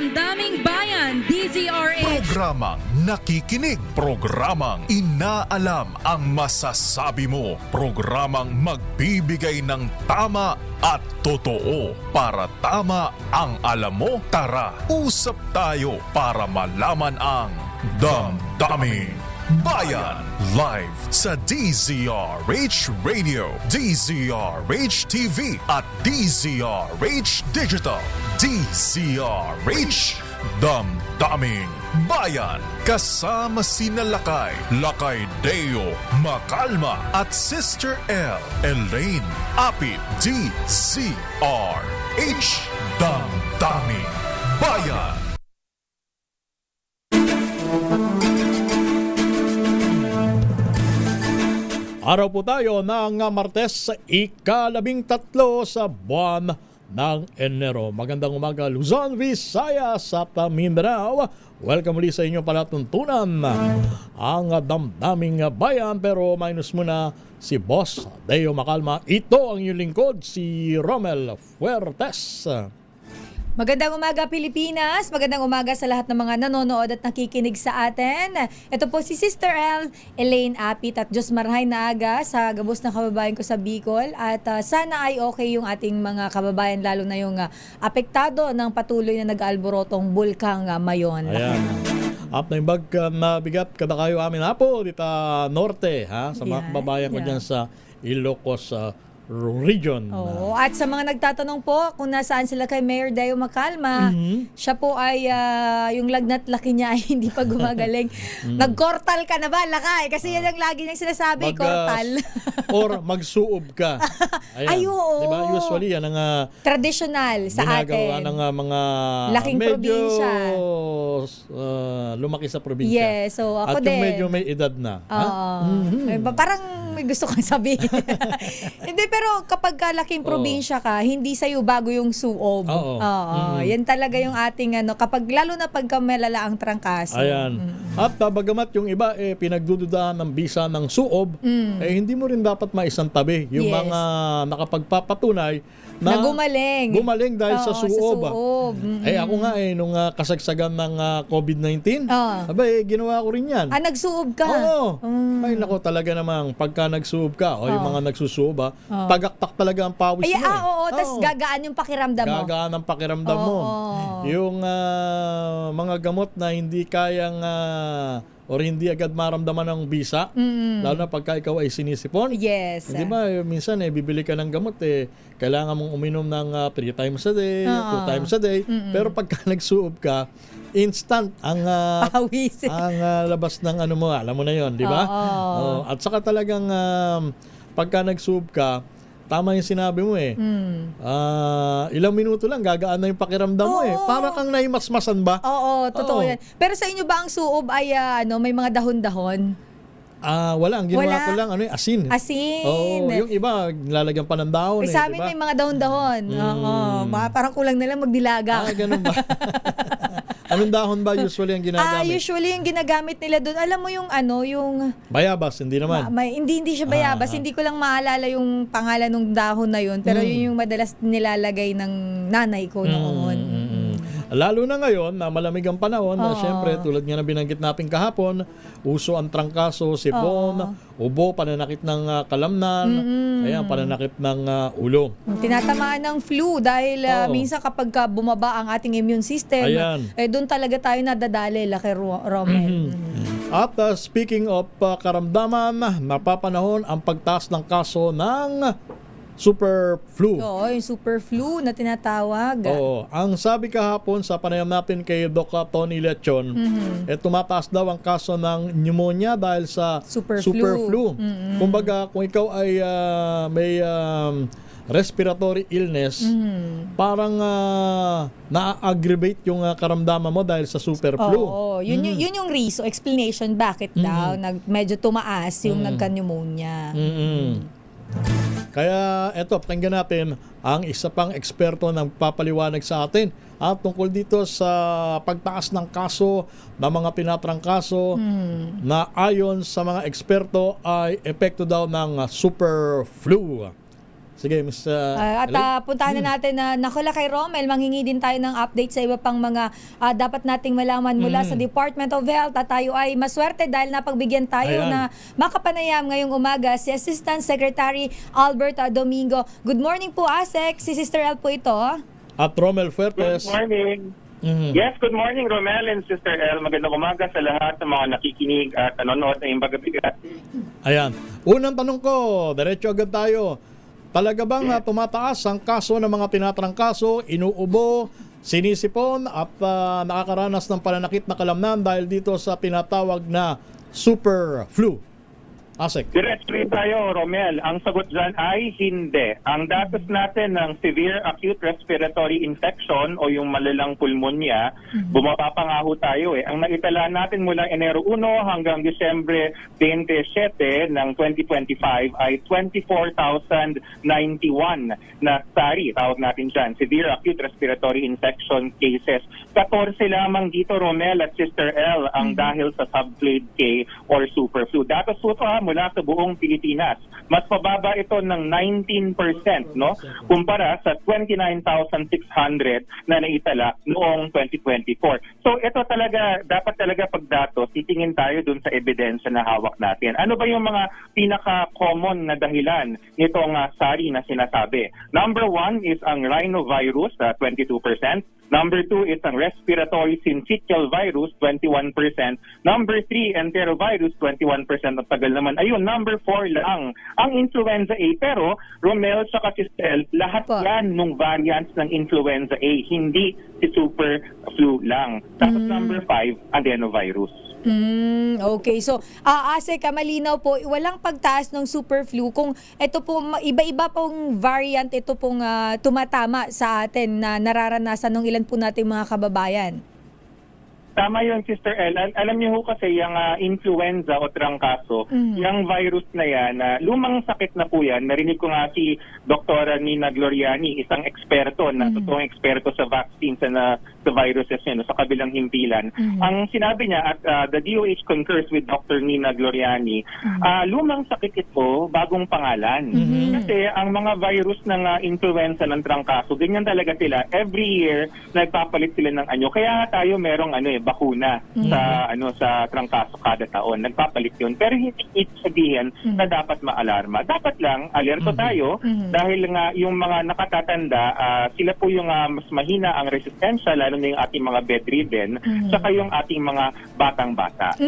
Damdaming Bayan, DZRH. Programang nakikinig, programang inaalam ang masasabi mo, programang magbibigay ng tama at totoo. Para tama ang alam mo, tara, usap tayo para malaman ang Damdaming Bayan. Live sa DZRH Radio, DZRH TV at DZRH Digital. DZRH Damdaming Bayan. Kasama sina Lakay Deo, Macalma at Sister L, Elaine Apit. DZRH Damdaming Bayan. Araw po tayo ng Martes, ika-13 sa buwan ng Enero. Magandang umaga Luzon, Visayas at Mindanao. Welcome ulit sa inyo palatuntunan ang Damdaming Bayan. Pero minus muna si Boss Deo Macalma. Ito ang inyong lingkod, si Romel Fuertes. Magandang umaga Pilipinas, magandang umaga sa lahat ng mga nanonood at nakikinig sa atin. Ito po si Sister L, Elaine Apit at Diyos Marhay na aga sa gabos ng kababayan ko sa Bicol. At sana ay okay yung ating mga kababayan, lalo na yung apektado ng patuloy na nag-aalborotong bulkang Mayon. Ayan. At na yung mabigat kada kayo amin na po dito norte, ha? Sa mga kababayan ko dyan sa Ilocos region. Oo. At sa mga nagtatanong po kung nasaan sila kay Mayor Deo Macalma, siya po ay yung lagnat laki niya ay hindi pa gumagaling. Nag-kortal ka na ba, Lakay? Kasi yan ang lagi niyang sinasabi, kortal. Or magsuob ka. Ayan. Ay, oo. Diba? Usually yan ang traditional sa ginagawa atin. ng mga Laking medyo probinsya. Lumaki sa probinsya. Yes, so ako at din. yung medyo may edad na. Oo. Parang may gusto kong sabihin. Hindi, pero kapag laking probinsya ka, hindi sa'yo bago yung suob. Oo. Yan talaga yung ating kapag lalo na pagka malala ang trangkaso. Ayan. At bagamat yung iba pinagdududahan ng bisa ng suob, hindi mo rin dapat maisantabi yung Yes. mga nakapagpapatunay na gumaling dahil sa Oo, suob. Ako nga nung kasagsagan ng COVID-19, ginawa ko rin yan. Nagsuob ka? Oo. Ay nako, talaga namang pagka nagsuob ka o yung mga nagsusuob, pagaktak talaga ang pawis mo. Oo. Tapos gagaan yung pakiramdam mo. Gagaan ang pakiramdam mo. Yung mga gamot na hindi kayang or hindi agad maramdaman ng bisa, lalo na pagka ikaw ay sinisipon. Yes. Di ba, minsan bibili ka ng gamot, kailangan mong uminom ng 3 times a day, 2 times a day. Pero pagka nagsuob ka, instant ang pawis. ang labas ng ano mo, alam mo na yon, di ba? At saka talagang pagka nagsuob ka, tama yung sinabi mo ilang minuto lang gagaan na yung pakiramdam mo Para kang naimasmasan ba? Oo, totoo yan. Pero sa inyo ba ang suob ay may mga dahon-dahon? Wala. Ang ginawa ko lang, asin. Asin. Oo, yung iba, nilalagyan pa ng dahon. Sa amin diba? may mga dahon-dahon. Parang kulang na lang magdilaga. Ganun ba? Anong dahon ba usually ang ginagamit? Usually yung ginagamit nila doon, alam mo yung yung bayabas, hindi naman. hindi siya bayabas. Hindi ko lang maalala yung pangalan ng dahon na yun. Pero yun yung madalas nilalagay ng nanay ko noon. Lalo na ngayon na malamig ang panahon, na syempre tulad nga na binanggit natin kahapon, uso ang trangkaso, sipon, ubo, pananakit ng kalamnan, pananakit ng ulo. Tinatamaan ng flu dahil minsan kapag bumaba ang ating immune system, doon talaga tayo nadadali, Laki Romel. At speaking of karamdaman, napapanahon ang pagtaas ng kaso ng super flu. Oo, yung super flu na tinatawag. Oo. Ang sabi kahapon sa panayam natin kay Doc Tony Lechon, tumataas daw ang kaso ng pneumonia dahil sa super flu. Kumbaga, kung ikaw ay may respiratory illness, parang na-aggravate yung karamdaman mo dahil sa super flu. Oo, yun yung reason, explanation bakit daw medyo tumaas yung nagka-pneumonia. Kaya eto, pakinggan natin ang isa pang eksperto na papaliwanag sa atin tungkol dito sa pagtaas ng kaso ng mga pinatrangkaso na ayon sa mga eksperto ay epekto daw ng super flu. Sige, Miss Puntahan na natin na nakula kay Romel, manghingi din tayo ng update sa iba pang mga dapat nating malaman mula sa Department of Health. At tayo ay maswerte dahil napagbigyan tayo Ayan. na makapanayam ngayong umaga si Assistant Secretary Albert Domingo. Good morning po, ASEC. Si Sister El po ito. At Romel Good Fuertes. morning. Yes, good morning, Romel and Sister El. Magandang umaga sa lahat ng mga nakikinig at nanonood na Imbagabigat. Ayan. Unang tanong ko, diretso agad tayo. Talaga bang tumataas ang kaso ng mga tinatrangkaso, inuubo, sinisipon at nakakaranas ng pananakit na kalamnan dahil dito sa tinatawag na super flu? ASEC. Diretso rin tayo, Romel. Ang sagot dyan ay hindi. Ang datos natin ng severe acute respiratory infection o yung malalang pulmonya, bumaba pa nga ho tayo eh. Ang naitala natin mula Enero 1 hanggang Disyembre 27 ng 2025 ay 24,091 na SARI, tawag natin dyan, severe acute respiratory infection cases. 14 lamang dito, Romel at Sister L, ang dahil sa subclade K or super flu. Datos po ito mula sa buong Pilipinas. Mas pababa ito ng 19%, no? Kumpara sa 29,600 na naitala noong 2024. So ito talaga, dapat talaga pag datos, titingin tayo dun sa ebidensya na hawak natin. Ano ba yung mga pinaka-common na dahilan nitong SARI na sinasabi? Number 1 is ang rhinovirus, 22%. Number 2 is ang respiratory syncytial virus, 21%. Number 3, enterovirus, 21%. Ang tagal naman. Ayun, number 4 lang ang influenza A. Pero, Romel sa Casistel, lahat yan nung variants ng influenza A. Hindi si super flu lang. Tapos number 5, adenovirus. Okay. So, ASEC, malinaw po, walang pagtaas ng super flu. Kung ito po, iba-iba pong variant, ito pong tumatama sa atin na nararanasan ng ilan po nating mga kababayan. Tama yun, Sister El. Alam niyo ho kasi yung influenza o trangkaso, yung virus na yan, lumang sakit na po yan. Narinig ko nga si Dr. Nina Gloriani, isang eksperto na totoong eksperto sa vaccines na sa viruses yun, sa kabilang himpilan. Ang sinabi niya, at the DOH concurs with Dr. Nina Gloriani, lumang sakit ito, bagong pangalan. Kasi ang mga virus ng influenza ng trangkaso, ganyan talaga sila. Every year, nagpapalit sila ng anyo. Kaya tayo merong bakuna sa trangkaso kada taon. Nagpapalit yun. Pero hindi sabihin na dapat maalarma. Dapat lang, alerto tayo dahil nga yung mga nakatatanda, sila po yung mas mahina ang resistensya, lalo na yung ating mga bedridden, saka yung ating mga batang-bata.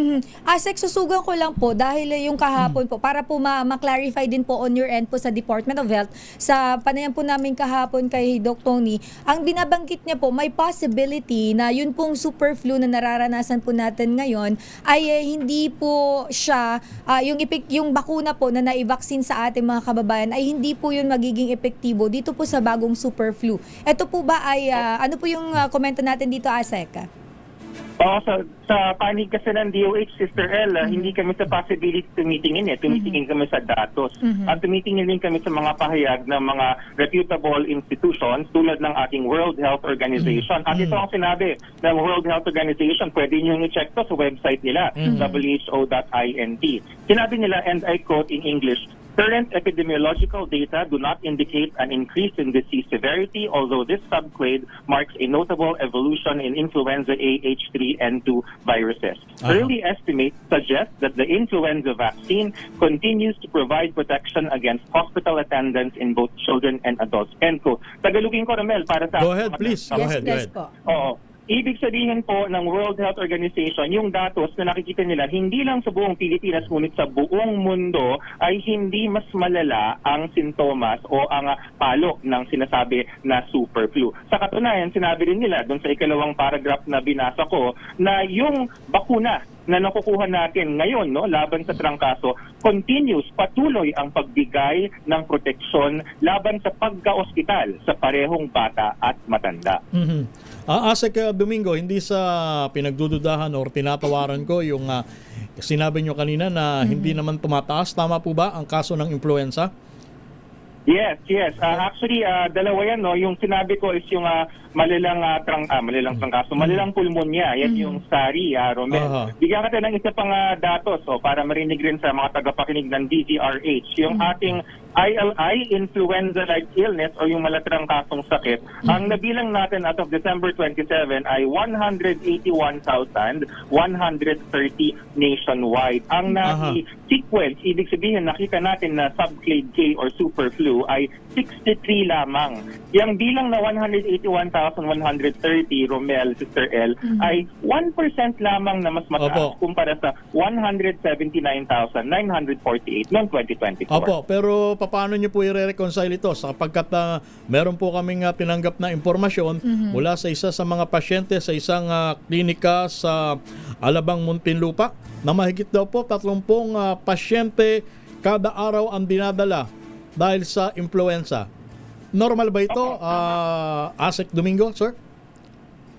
ASEC, susugan ko lang po dahil yung kahapon po, para po ma-clarify din po on your end po sa Department of Health, sa panayam po namin kahapon kay Doc Tony, ang binabanggit niya po, may possibility na yun pong super flu na nararanasan po natin ngayon ay hindi po siya, yung bakuna po na na-vaccine sa ating mga kababayan ay hindi po yun magiging epektibo dito po sa bagong super flu. Ito po ba ay, ano po yung komento natin dito, ASEC? Oo, sa panig kasi ng DOH, Sister El, hindi kami sa possibility tumitingin Tumitingin kami sa datos. At tumitingin din kami sa mga pahayag ng mga reputable institutions tulad ng ating World Health Organization. At ito ang sinabi ng World Health Organization, pwede nyo i-check to sa website nila, who.int. Sinabi nila, and I quote in English, "Current epidemiological data do not indicate an increase in disease severity, although this subclade marks a notable evolution in influenza A, H3N2 viruses. Early estimates suggest that the influenza vaccine continues to provide protection against hospital attendance in both children and adults." End quote. Tagalogin ko, Ramel, para sa... Go ahead, please. Go ahead. Po. Oo. Ibig sabihin po ng World Health Organization, yung datos na nakikita nila, hindi lang sa buong Pilipinas, ngunit sa buong mundo, ay hindi mas malala ang sintomas o ang palok ng sinasabi na super flu. Sa katunayan, sinabi rin nila doon sa ikalawang paragraph na binasa ko, na yung bakuna na nakukuha natin ngayon laban sa trangkaso, continuous, patuloy ang pagbigay ng proteksyon laban sa pagka-ospital sa parehong bata at matanda. ASEC Domingo, hindi sa pinagdududahan or tinatawaran ko yung sinabi nyo kanina na hindi naman tumataas. Tama po ba ang kaso ng influenza? Yes. Actually, dalawa yan, Yung sinabi ko is yung malalang trangkaso, malalang pulmonya. Yan yung SARI, Romel. Bigyan ka ng isa pang datos para marinig rin sa mga tagapakinig ng DZRH. Yung ating ILI, influenza-like illness o yung malatrangkasong sakit, ang nabilang natin as of December 27 ay 181,130 nationwide. Ang sequence, ibig sabihin nakita natin na subclade K or super flu ay 63 lamang. Yung bilang na 181,130, Romel, Sister L, ay 1% lamang na mas mataas kumpara sa 179,948 noong 2024. Opo, pero paano nyo po i-reconcile ito sapagkat meron po kaming tinanggap na impormasyon mula sa isa sa mga pasyente sa isang klinika sa Alabang, Muntinlupa na mahigit daw po 30 pasyente kada araw ang dinadala dahil sa influenza. Normal ba ito, Asek Domingo, sir?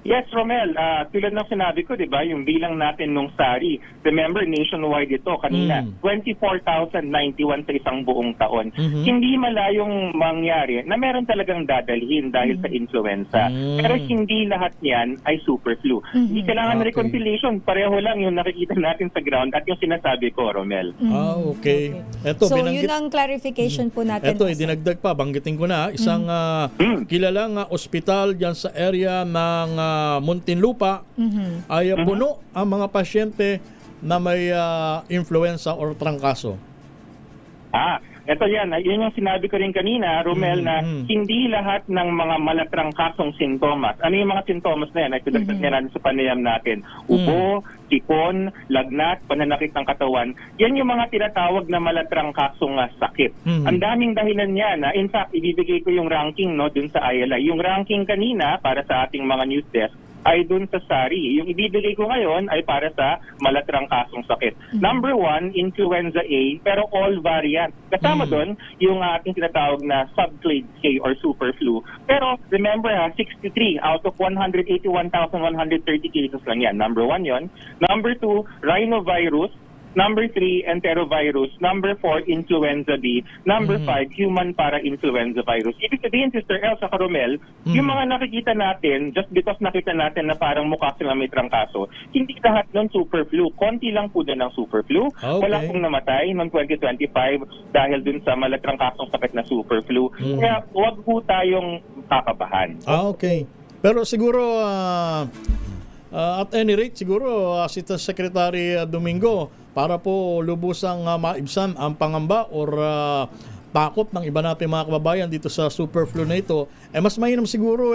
Yes, Romel. Tulad ng sinabi ko, di ba, yung bilang natin nung SARI, remember, nationwide ito kanina, 24,091 sa isang buong taon. Hindi malayong mangyari na meron talagang dadalhin dahil sa influenza. Pero hindi lahat yan ay super flu. Hindi kailangan reconciliation. Pareho lang yung nakikita natin sa ground at yung sinasabi ko, Romel. Okay. Eto, So, yun ang clarification po natin. Ito, dinagdag pa, banggitin ko na, isang kilalang ospital dyan sa area ng Muntinlupa ay puno ang mga pasyente na may influenza or trangkaso. Ito yan. Yun yung sinabi ko rin kanina, Romel, na hindi lahat ng mga malatrangkasong sintomas. Ano yung mga sintomas na yan? Ay tudagdag niya natin sa panayam natin. Ubo, sipon, lagnat, pananakit ng katawan. Yan yung mga tinatawag na malatrangkasong sakit. Ang daming dahilan yan. In fact, ibibigay ko yung ranking dun sa ILI. Yung ranking kanina para sa ating mga news desk ay dun sa SARI. Yung ibibigay ko ngayon ay para sa malatrangkasong sakit. Number 1, influenza A, pero all variant. Kasama dun yung ating tinatawag na subclade K or super flu. Pero remember 63 out of 181,130 cases lang yan. Number 1 yon. Number 2, rhinovirus. Number 3, enterovirus. Number 4, influenza B. Number 5, human para-influenza virus. Ibig sabihin, Sister El sa Romel, yung mga nakikita natin, just because nakita natin na parang mukha sila may trangkaso, hindi lahat nun super flu. Konti lang po din ang super flu. Okay. Wala pong namatay noong 2025 dahil dun sa malatrangkasong sakit na super flu. Kaya huwag po tayong kakabahan. Okay. Pero siguro, at any rate, siguro, Assistant Secretary Domingo, para po lubusang maibsan ang pangamba or takot ng iba natin mga kababayan dito sa super flu na ito, mas mainam siguro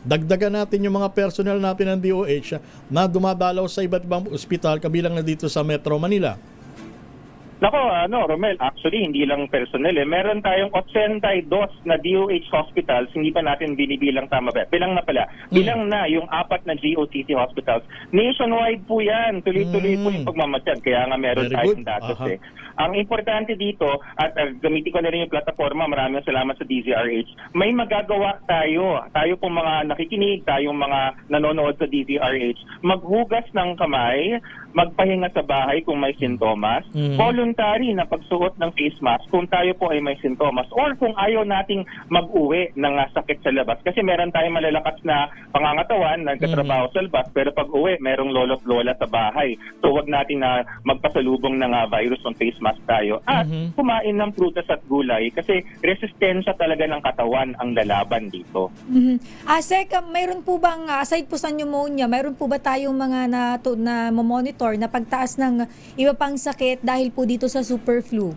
dagdagan natin yung mga personnel natin ng DOH na dumadalaw sa iba't ibang ospital kabilang na dito sa Metro Manila. Nako, Romel, actually, hindi lang personnel. Meron tayong 82 na DOH hospitals, hindi pa natin binibilang tama ba? Bilang na pala. Bilang na yung 4 na GOCC hospitals. Nationwide po yan. Tuloy-tuloy po yung pagmamatyag. Kaya nga meron tayong datos Ang importante dito, at gamitin ko na rin yung plataforma, maraming salamat sa DZRH, may magagawa tayo. Tayo pong mga nakikinig, tayong mga nanonood sa DZRH, maghugas ng kamay, magpahinga sa bahay kung may sintomas, voluntary na pagsuot ng face mask kung tayo po ay may sintomas, or kung ayaw nating mag-uwi ng sakit sa labas. Kasi meron tayong malalakas na pangangatawan, nagkatrabaho sa labas, pero pag uwi, merong lolo't lola sa bahay. So wag natin na magpasalubong ng virus on face mask tayo. At kumain ng prutas at gulay kasi resistensya talaga ng katawan ang lalaban dito. Asek, mayroon po bang, aside po sa pneumonia, mayroon po ba tayong mga na monitor na pagtaas ng iba pang sakit dahil po dito sa super flu?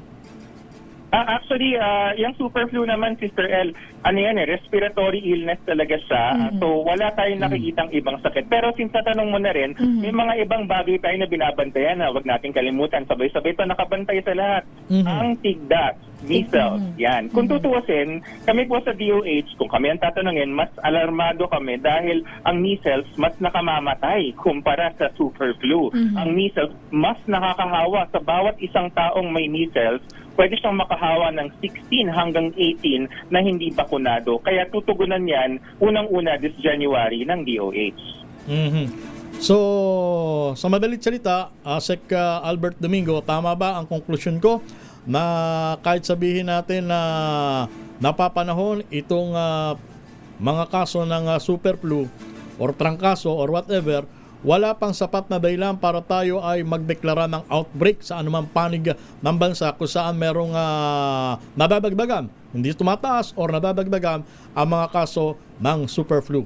Actually, yung super flu naman, Sister L, respiratory illness talaga siya. So, wala tayong nakikitang ibang sakit. Pero since natanong mo na rin, may mga ibang bagay tayo na binabantayan na wag nating kalimutan. Sabay-sabay pa nakabantay sa lahat. Ang tigdas, measles, yan. Kung tutuusin, kami po sa DOH, kung kami ang tatanungin, mas alarmado kami dahil ang measles mas nakamamatay kumpara sa super flu. Ang measles mas nakakahawa. Sa bawat isang taong may measles, pwede siyang makahawa ng 16 hanggang 18 na hindi bakunado. Kaya tutugunan yan unang-una this January ng DOH. So, sa madalit salita, Sec Albert Domingo, tama ba ang conclusion ko na kahit sabihin natin na napapanahon itong mga kaso ng super flu or trangkaso or whatever, wala pang sapat na dahilan para tayo ay magdeklara ng outbreak sa anumang panig ng bansa kung saan merong nadadagdagan, hindi tumataas or nadadagdagan ang mga kaso ng super flu.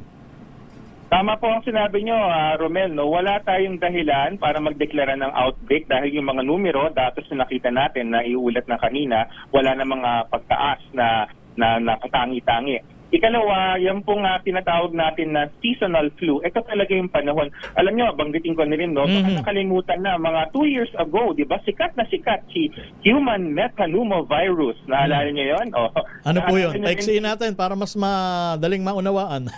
Tama po ang sinabi nyo, Romel. No? Wala tayong dahilan para magdeklara ng outbreak dahil yung mga numero, datos na nakita natin na iulat na kanina, wala na mga pagtaas na nakatangi-tangi. Ikalawa, yan pong tinatawag natin na seasonal flu. Ito talaga yung panahon. Alam nyo, banggitin ko na rin, no? Baka nakalimutan na, mga 2 years ago, di ba, sikat na sikat si human metapneumovirus. Naalala nyo yun? Ano po yun? Taiksiin natin para mas madaling maunawaan.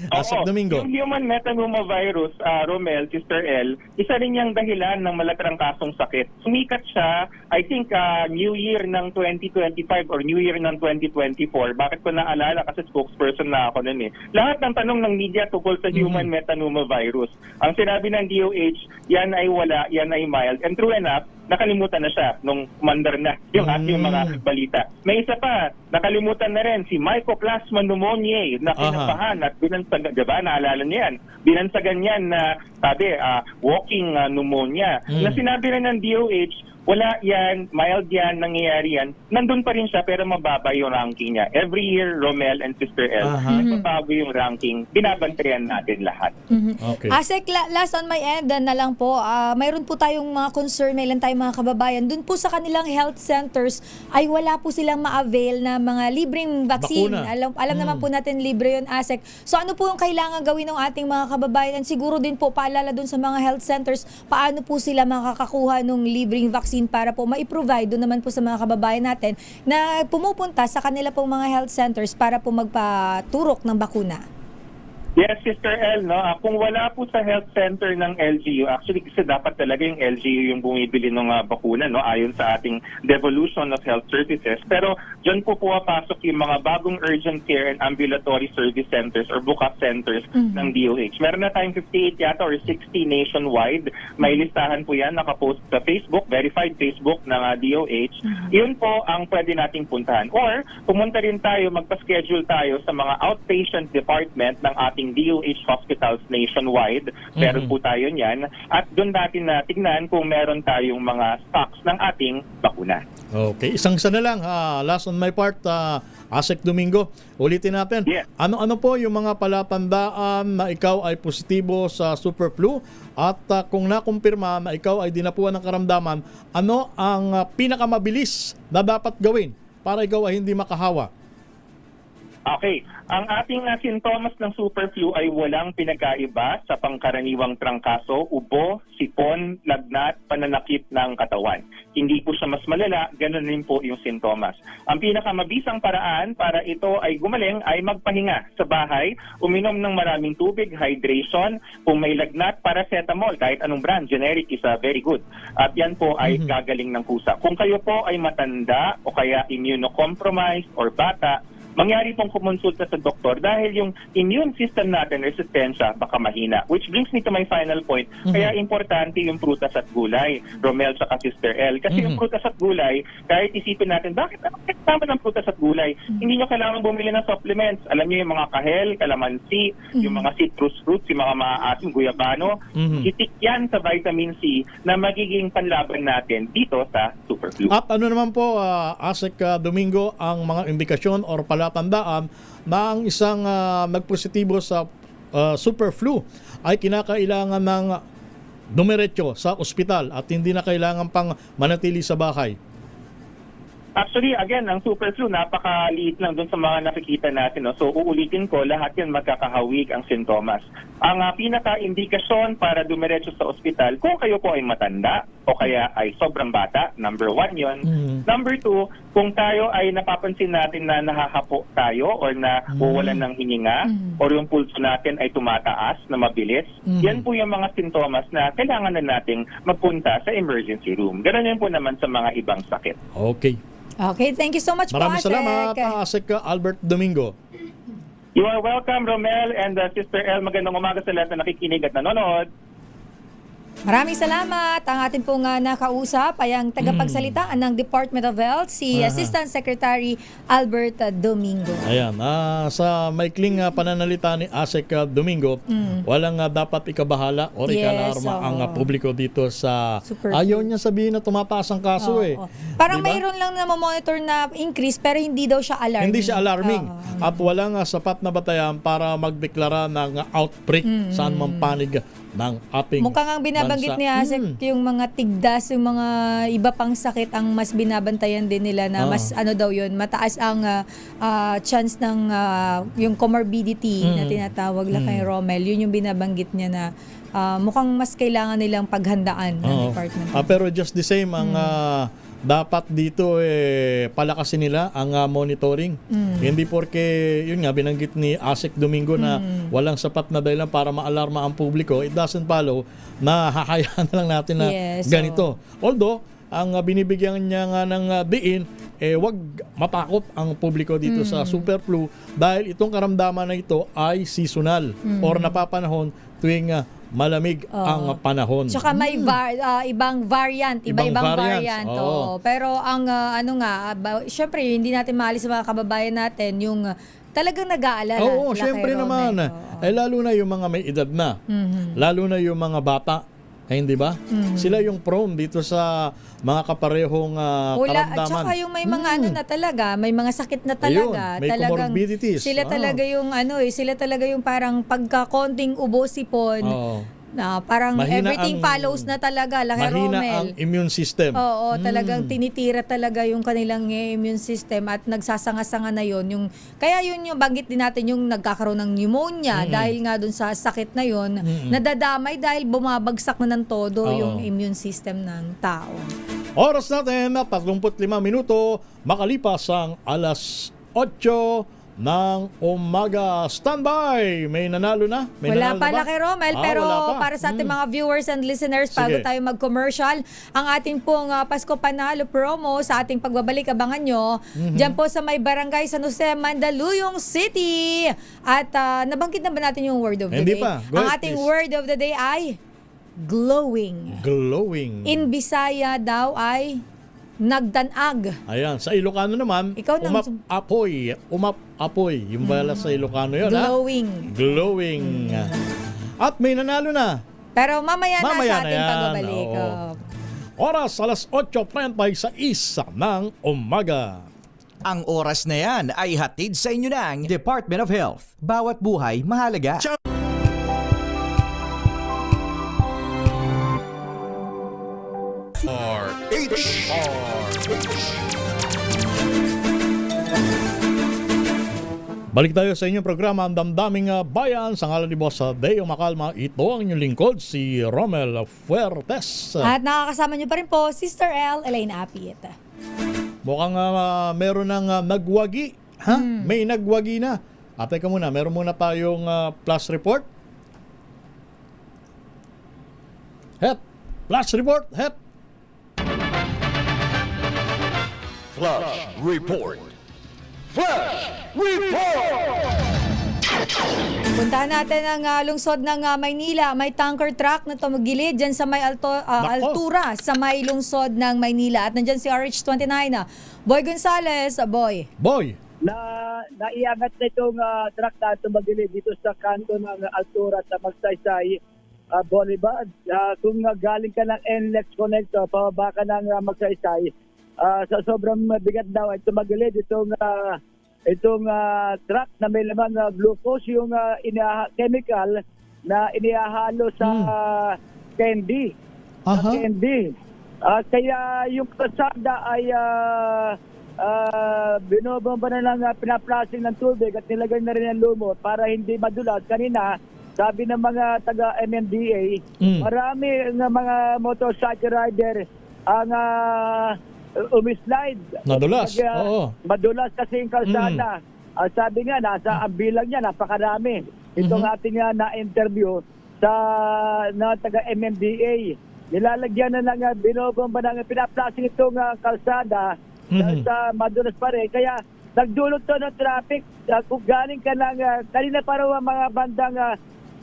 Asik Domingo. Yung human metapneumovirus, Romel, Sister L, isa rin yung dahilan ng malatrangkasong sakit. Sumikat siya, I think, New Year ng 2025 or New Year ng 2024. Bakit ko naalala? Kasi spokesperson na ako nun eh. Lahat ng tanong ng media tungkol sa human metapneumovirus. Ang sinabi ng DOH, yan ay wala, yan ay mild. And true enough, nakalimutan na siya nung umandar na yung ating mga balita. May isa pa, nakalimutan na rin si Mycoplasma pneumoniae na kinabahan at binansagan, diba? Naalala niya yan. Binansagan yan na sabi, walking pneumonia. Na sinabi rin ng DOH, wala yan, mild yan, nangyayari yan. Nandun pa rin siya pero mababa yung ranking niya. Every year, Romel and Sister L, nagbabago yung ranking. Binabantayan natin lahat. Okay. Asek, last on my end na lang po, mayroon po tayong mga concern, may ilan tayong mga kababayan. Doon po sa kanilang health centers ay wala po silang ma-avail na mga libreng vaccine. Bakuna. Alam naman po natin libre yun, Asek. So ano po yung kailangan gawin ng ating mga kababayan? And siguro din po paalala doon sa mga health centers, paano po sila makakakuha ng libreng vaccine para po ma-provide doon naman po sa mga kababayan natin na pumupunta sa kanila pong mga health centers para po magpaturok ng bakuna. Yes, Sister L, no? Kung wala po sa health center ng LGU, actually kasi dapat talaga yung LGU yung bumibili ng bakuna, no? Ayon sa ating devolution of health services. Pero dyan po pumapasok yung mga bagong urgent care and ambulatory service centers or bukas centers ng DOH. Meron na tayong 58 yata or 60 nationwide. May listahan po yan, nakapost sa Facebook, verified Facebook ng DOH. Yun po ang pwede nating puntahan. Or pumunta rin tayo, magpa-schedule tayo sa mga outpatient department ng ating DOH hospitals nationwide. Meron po tayo niyan. At doon natin na tignan kung meron tayong mga stocks ng ating bakuna. Okay, isang isa na lang. Last on my part, Asek Domingo, ulitin natin. Yeah. Ano po yung mga palatandaan na ikaw ay positibo sa super flu? At kung nakumpirma na ikaw ay dinapuan ng karamdaman, ano ang pinakamabilis na dapat gawin para ikaw ay hindi makahawa? Okay. Ang ating sintomas ng super flu ay walang pinagkaiba sa pangkaraniwang trangkaso, ubo, sipon, lagnat, pananakit ng katawan. Hindi po siya mas malala, ganun rin po yung sintomas. Ang pinakamabisang paraan para ito ay gumaling ay magpahinga sa bahay, uminom ng maraming tubig, hydration, kung may lagnat, paracetamol, kahit anong brand, generic is very good. At yan po ay gagaling ng kusa. Kung kayo po ay matanda o kaya immunocompromised or bata, mangyari pong kumonsulta sa doktor dahil yung immune system natin, resistensya, baka mahina. Which brings me to my final point. Kaya importante yung prutas at gulay, Romel sa Sister L. Kasi yung prutas at gulay, kahit isipin natin, bakit tama ng prutas at gulay? Hindi nyo kailangan bumili ng supplements. Alam nyo yung mga kahel, kalamansi, yung mga citrus fruits, yung mga maaasim, guyabano. Hitik yan sa vitamin C na magiging panlaban natin dito sa super flu. At ano naman po, Asek Domingo, ang mga indikasyon or palatandaan na ang isang nagpositibo sa super flu ay kinakailangan ng dumiretso sa ospital at hindi na kailangan pang manatili sa bahay? Actually, again, ang super flu, napakaliit lang dun sa mga nakikita natin. No? So, uulitin ko, lahat yan magkakahawig ang sintomas. Ang pinaka-indikasyon para dumiretso sa ospital, kung kayo po ay matanda o kaya ay sobrang bata, number 1 yon. Number 2, kung tayo ay napapansin natin na nahahapo tayo or na uwalan ng hininga or yung pulso natin ay tumataas na mabilis, yan po yung mga sintomas na kailangan na nating magpunta sa emergency room. Ganun yun po naman sa mga ibang sakit. Okay. Okay, thank you so much po, Maraming Asek. salamat, Asek Albert Domingo. You are welcome, Romel and Sister L. Magandang umaga sa lahat na nakikinig at nanonood. Maraming salamat. Ang ating pong nakausap ay ang tagapagsalitaan ng Department of Health, si Assistant Secretary Albert Domingo. Ayan, sa maikling pananalita ni Asek Domingo, walang dapat ikabahala o ikalarma ang publiko dito sa Super ayaw niya sabihin na tumataas ang kaso eh. Parang Diba? mayroon lang na monitor na increase pero hindi daw siya alarming. Hindi siya alarming at walang sapat na batayan para magdeklara ng outbreak saan man panig ng ating Mukhang ang binabanggit bansa. ni Asek, yung mga tigdas, yung mga iba pang sakit ang mas binabantayan din nila na mas daw yun, mataas ang chance ng yung comorbidity na tinatawag lang kay Romel. Yun yung binabanggit niya na mukhang mas kailangan nilang paghandaan ng department. Pero just the same, ang dapat dito palakasin nila ang monitoring. Hindi porke, yun nga, binanggit ni Asek Domingo na walang sapat na dahilan para maalarma ang publiko, it doesn't follow na hahayaan na lang natin na ganito. Although, ang binibigyan niya nga ng diin, wag matakot ang publiko dito sa super flu dahil itong karamdaman na ito ay seasonal or napapanahon tuwing malamig ang panahon. Tsaka may ibang variant, iba-ibang variant. Pero ang syempre hindi natin maalis sa mga kababayan natin yung talagang nag-aalala. Oo, syempre naman. Lalo na yung mga may edad na. Lalo na yung mga bata. Hindi ba? Sila yung prone dito sa mga kaparehong karamdaman. At saka yung may mga na talaga, may mga sakit na talaga. Ayun, may talagang comorbidities. Sila talaga yung sila talaga yung parang pagka-konting ubo-sipon. Na parang Mahina everything follows na talaga, laki mahina Romel. ang immune system. Oo, talagang tinitira talaga yung kanilang immune system at nagsasanga-sanga na yun. Kaya yun yung banggit din natin yung nagkakaroon ng pneumonia dahil nga dun sa sakit na yun, nadadamay dahil bumabagsak na ng todo yung immune system ng tao. Oras natin na 35 minuto makalipas ang alas 8 ng umaga. Standby! May nanalo na? May Wala nanalo pa na ba? Laki Romel, pero wala pa. para sa ating mga viewers and listeners, bago Sige. tayo mag-commercial, ang ating pong Pasko Panalo promo sa ating pagbabalik, abangan nyo, dyan po sa may barangay San Jose, Mandaluyong City. At nabanggit na ba natin yung word of the Hindi day? pa. Go Ang ahead, ating please. word of the day ay glowing. Glowing. In Bisaya daw ay nagdanag. Ayan, sa Ilocano naman, Ikaw nang- umap-apoy. Umap-apoy. Yung bala sa Ilocano yun, Glowing. Glowing. At may nanalo na. Pero mamaya na Mamaya sa ating na yan, pagbabalik. oo. Oras, alas 8:30 sa isa ng umaga. Ang oras na yan ay hatid sa inyo ng Department of Health. Bawat buhay mahalaga. Balik tayo sa inyong programa, ang Damdaming Bayan. Sa ngalan ni Boss Deo Macalma, ito ang inyong lingkod, si Romel Fuertes. At nakakasama niyo pa rin po, Sister L. Elaine Apit. Mukhang meron ng nagwagi. May nagwagi na. At teka muna, meron muna tayong plus report. Het! Plus report! Het! Flash Report. Flash Report! Puntahan natin ang lungsod ng Maynila. May tanker truck na tumagilid dyan sa may altura sa may lungsod ng Maynila. At nandyan si RH29, Boy Gonzales. Boy. Boy! Naiangat na itong truck na tumagilid dito sa kanto ng altura sa Magsaysay Boulevard. Kung galing ka ng NLEX Connector, pababa ka ng Magsaysay, sa sobrang bigat daw ay tumagilid itong truck na may lamang glucose, yung chemical na inihahalo sa candy. Candy. Kaya yung kasada ay binobomba na lang, pinaplasing ng tubig at nilagay na rin ang lumot para hindi madulas. Kanina, sabi ng mga taga-MMDA, marami ng mga motorcycle rider ang umislide. Nadulas, oo. Madulas kasi yung kalsada. Sabi nga, ang bilang niya, napakarami. Itong ating na-interview sa taga-MMDA. Nilalagyan na lang, binobomba na, pinaplasing itong kalsada dahil sa madulas pa rin. Kaya nagdulot to ng traffic. Kung galing ka lang, kanina pa raw ang mga bandang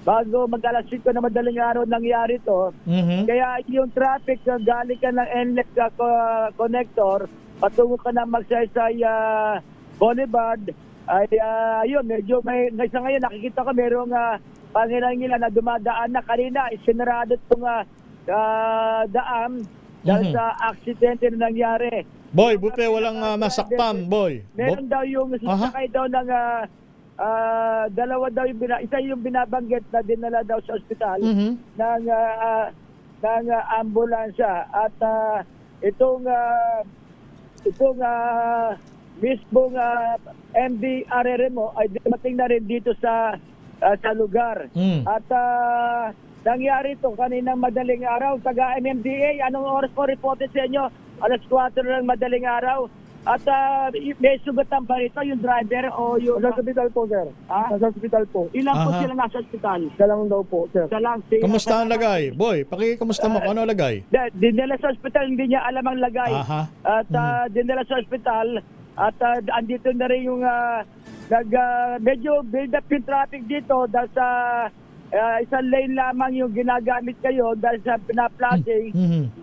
bago mag-alas 5 na madaling araw nangyari to. Mhm. Kaya yung traffic galing ka ng NLEX connector, patungo ka ng Magsaysay Boulevard, ay ayun, medyo may sa ngayon nakikita ko merong pangilangilan na dumadaan na kanina, isinarado itong daan dahil sa aksidente na nangyari. Boy, buti walang nasaktan, boy. Meron daw yung sakay daw ng dalawa daw yung isa yung binabanggit na dinala daw sa ospital Mhm. ng ambulansya at itong mismong MDRRMO ay dumating na rin dito sa lugar. At nangyari ito kaninang madaling araw. Taga MMDA, anong oras po reported sa inyo? Alas 4 ng madaling araw. At may sugatan pa rito yung driver o yung... Sa hospital po, sir. Sa hospital po. Ilan po sila nasa hospital? Isa lang daw po, sir. Isa lang. Kamusta ang lagay? Boy, pakikamusta mo kung ano lagay? Dinala sa hospital, hindi niya alam ang lagay. Aha. At dinala sa hospital at andito na rin yung medyo build up yung traffic dito dahil sa isang lane lamang yung ginagamit kayo dahil sa pinaplasing.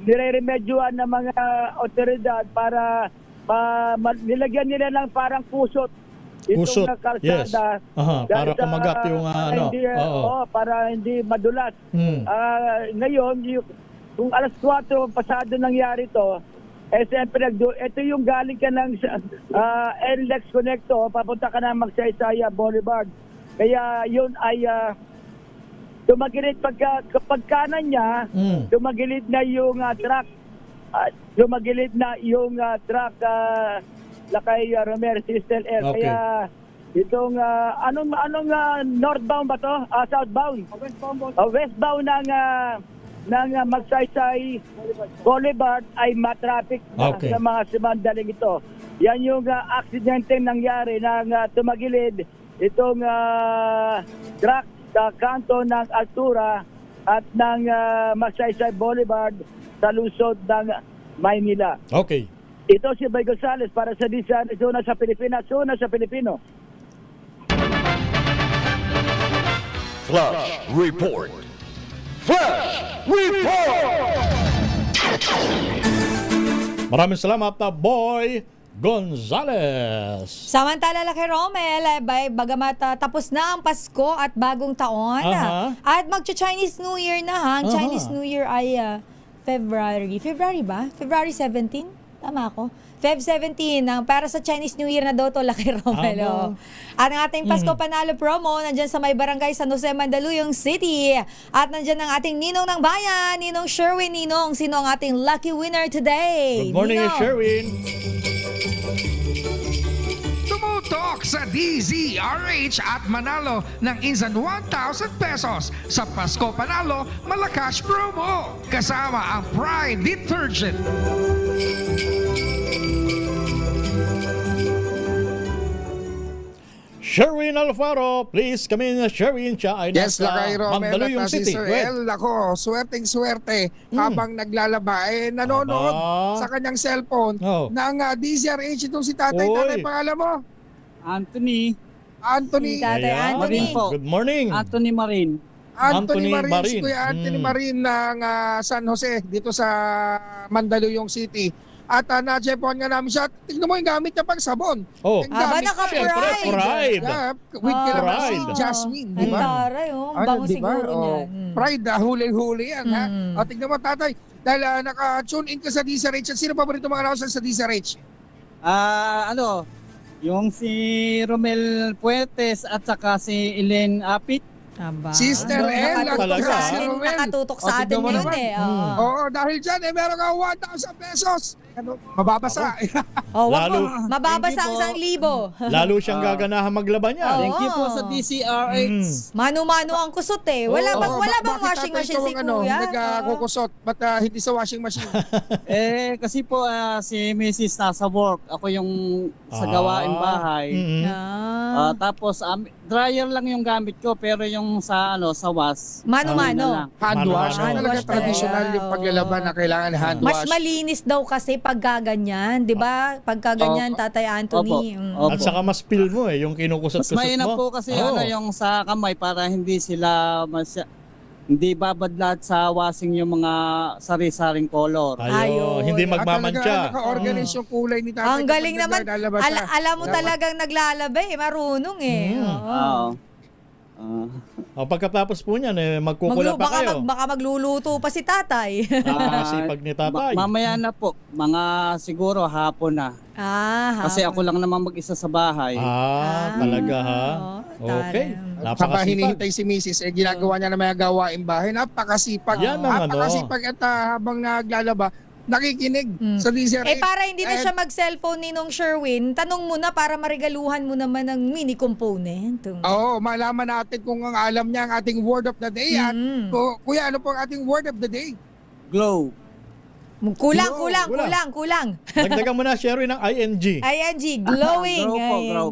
Nire-remedyoan ng mga otoridad para nilagyan nila ng parang kusot. Kusot, Itong kalsada. yes. Aha, para Dahil sa- kumagat yung para hindi madulas. Ngayon, kung alas 4 pasado nangyari to, siyempre, ito yung galing ka ng NLEX connector, papunta ka na Magsaysay Boulevard. Kaya yun ay tumagilid kapag kanan niya, tumagilid na yung truck. Tumagilid na yung truck lakay Romero Sistel Air. Okay. Kaya itong anong northbound ba to? Southbound. Westbound ng Magsaysay Boulevard ay matraffic Okay. sa mga simandaling ito. Yan yung aksidente nangyari ng tumagilid itong truck sa kanto ng Altura at ng Magsaysay Boulevard sa lungsod ng Maynila. Okay. Ito si Bay Gonzales para sa Zona sa Pilipinas, Zona sa Pilipino. Flash Report. Flash Report! Maraming salamat, Boy Gonzales. Samantala kay Romel, bagamat tapos na ang Pasko at bagong taon. Aha. At magcha-Chinese New Year na ha. Ang Aha. Chinese New Year ay February ba? February 17? Tama ako. Feb 17, para sa Chinese New Year na daw to, Laki Romel. Aba. At ang ating Pasko Panalo promo, nandyan sa may barangay San Jose, Mandaluyong City. At nandyan ang ating Ninong ng Bayan, Ninong Sherwin. Ninong, sino ang ating lucky winner today? Good morning, Ninong. Sherwin. Tumutok sa DZRH at manalo ng instant 1,000 pesos sa Pasko Panalo Malacash Promo. Kasama ang Pride Detergent. Sherwin Alfaro, please come in, Sherwin. Siya ay Yes, nasa Lakay Romel Mandaluyong at si City. Sir Well, El. Ako, swerteng-swerte habang naglalaba. Nanonood Aba. sa kanyang cellphone Oh. ng DZRH itong si Tatay. Oy. Tatay, pangalan mo? Anthony Anthony. Si Tatay Ayan. Anthony. Marin po. Good morning. Anthony Marin. Anthony Anthony Marin. Si Marin. Kuya Anthony Marin ng San Jose dito sa Mandaluyong City. At na-checkpoint nga namin siya. Tignan mo yung gamit niya pang sabon. Oh, Yung Aba, gamit siyempre, naka-pride. pride. Yeah, with kalamansi, Pride. jasmine, di Ay, ba? taray, oh. Ano, Bango di ba? siguro Oh, niyan. Pride, huli-huli yan. Ha? O, tignan mo, Tatay. Dahil naka-tune in ka sa DZRH. At sino pa ba rito mga announcer sa DZRH? Yung si Romel Puentes at saka si Elaine Apit. Aba. Sister El at Talaga, saka ah. si Romel. Nakatutok O, sa atin tignan mo yun naman. eh. Oo. Oo, dahil dyan, meron ka 1,000 pesos. Ano, mababasa. Oh, wag Lalo- mo. Mababasa ang Thank you 1,000. Lalo siyang gaganahan maglaban niya. Oo. Thank you po sa DCRH. Mano-mano ang kusot eh. Wala bang, Oo, wala bang bakit washing tatay machine ikaw si ang, Kuya? nagkukusot? Ba't hindi sa washing machine? Kasi po si Mrs. nasa work. Ako yung sa gawaing bahay. Ah. Tapos dryer lang yung gamit ko pero yung sa sa wash. Mano-mano. lang. Hand wash. Hand Talaga wash traditional talaga. yung paglalaba na kailangan hand Mas wash. malinis daw kasi pagkaganyan, 'di ba? Pagkaganyan, Tatay Anthony. Opo. At saka mas feel mo yung Mas kinukusot-kusot mainam mo. po kasi Oo. yung sa kamay para hindi sila hindi babadlat sa washing yung mga sari-saring color. Ayun, Ayun. hindi At talaga magmamantya. naka-organize yung kulay ni tatay. Ang galing kapag naman. naglalabas siya. Alam mo talagang naglalabay, marunong eh. Oo. Oo. O, pagkatapos po niyan, magkukula pa kayo. Baka magluluto pa si tatay. Sipag ni tatay. Mamaya na po, mga siguro hapon na. Kasi ako lang naman mag-isa sa bahay. Talaga ha? Okay. Habang Napakasipag. hinihintay si Mrs. ginagawa niya na may gawain bahay. Napakasipag. Yan ang Napakasipag at habang naglalaba, nakikinig sa DZRH. Para hindi na siya mag-cellphone ni nung Sherwin, tanong mo na para marigaluhan mo naman ng mini component. Oo, malaman natin kung ang alam niya ang ating word of the day. At kuya, ano po ang ating word of the day? Glow. Kulang. Dagdagan mo na, Sherwin, ng ING. ING, glowing. Grow po, grow.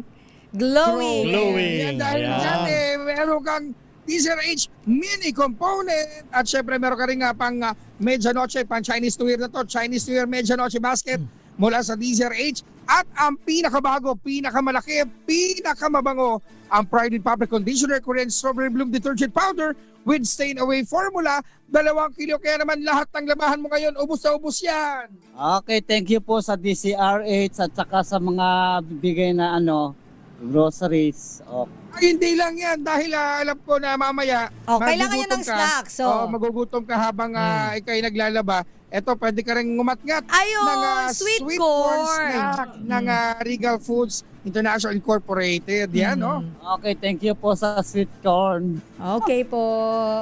Glowing. Glowing. Yan, dahil Ayan. dyan meron kang DZRH mini component at syempre meron ka rin pang Medianoche, pang Chinese New Year na to, Chinese New Year Medianoche basket mula sa DZRH at ang pinakabago, pinakamalaki, pinakamabango ang Pride in Fabric Conditioner Korean Strawberry Bloom Detergent Powder with stain away formula, 2 kilo, kaya naman lahat ng labahan mo ngayon, ubos na ubos yan. Okay, thank you po sa DCRH at saka sa mga bigay na groceries. Ay, hindi lang yan dahil alam ko na mamaya kailangan niya ng magugutom ka. snacks. Magugutom ka habang ikay naglalaba. Eto, pwede ka rin ngumatngat Ayun, ng sweet corn corn. snack ng Regal Foods International Incorporated. Yan, no? Okay, thank you po sa sweet corn. Okay po.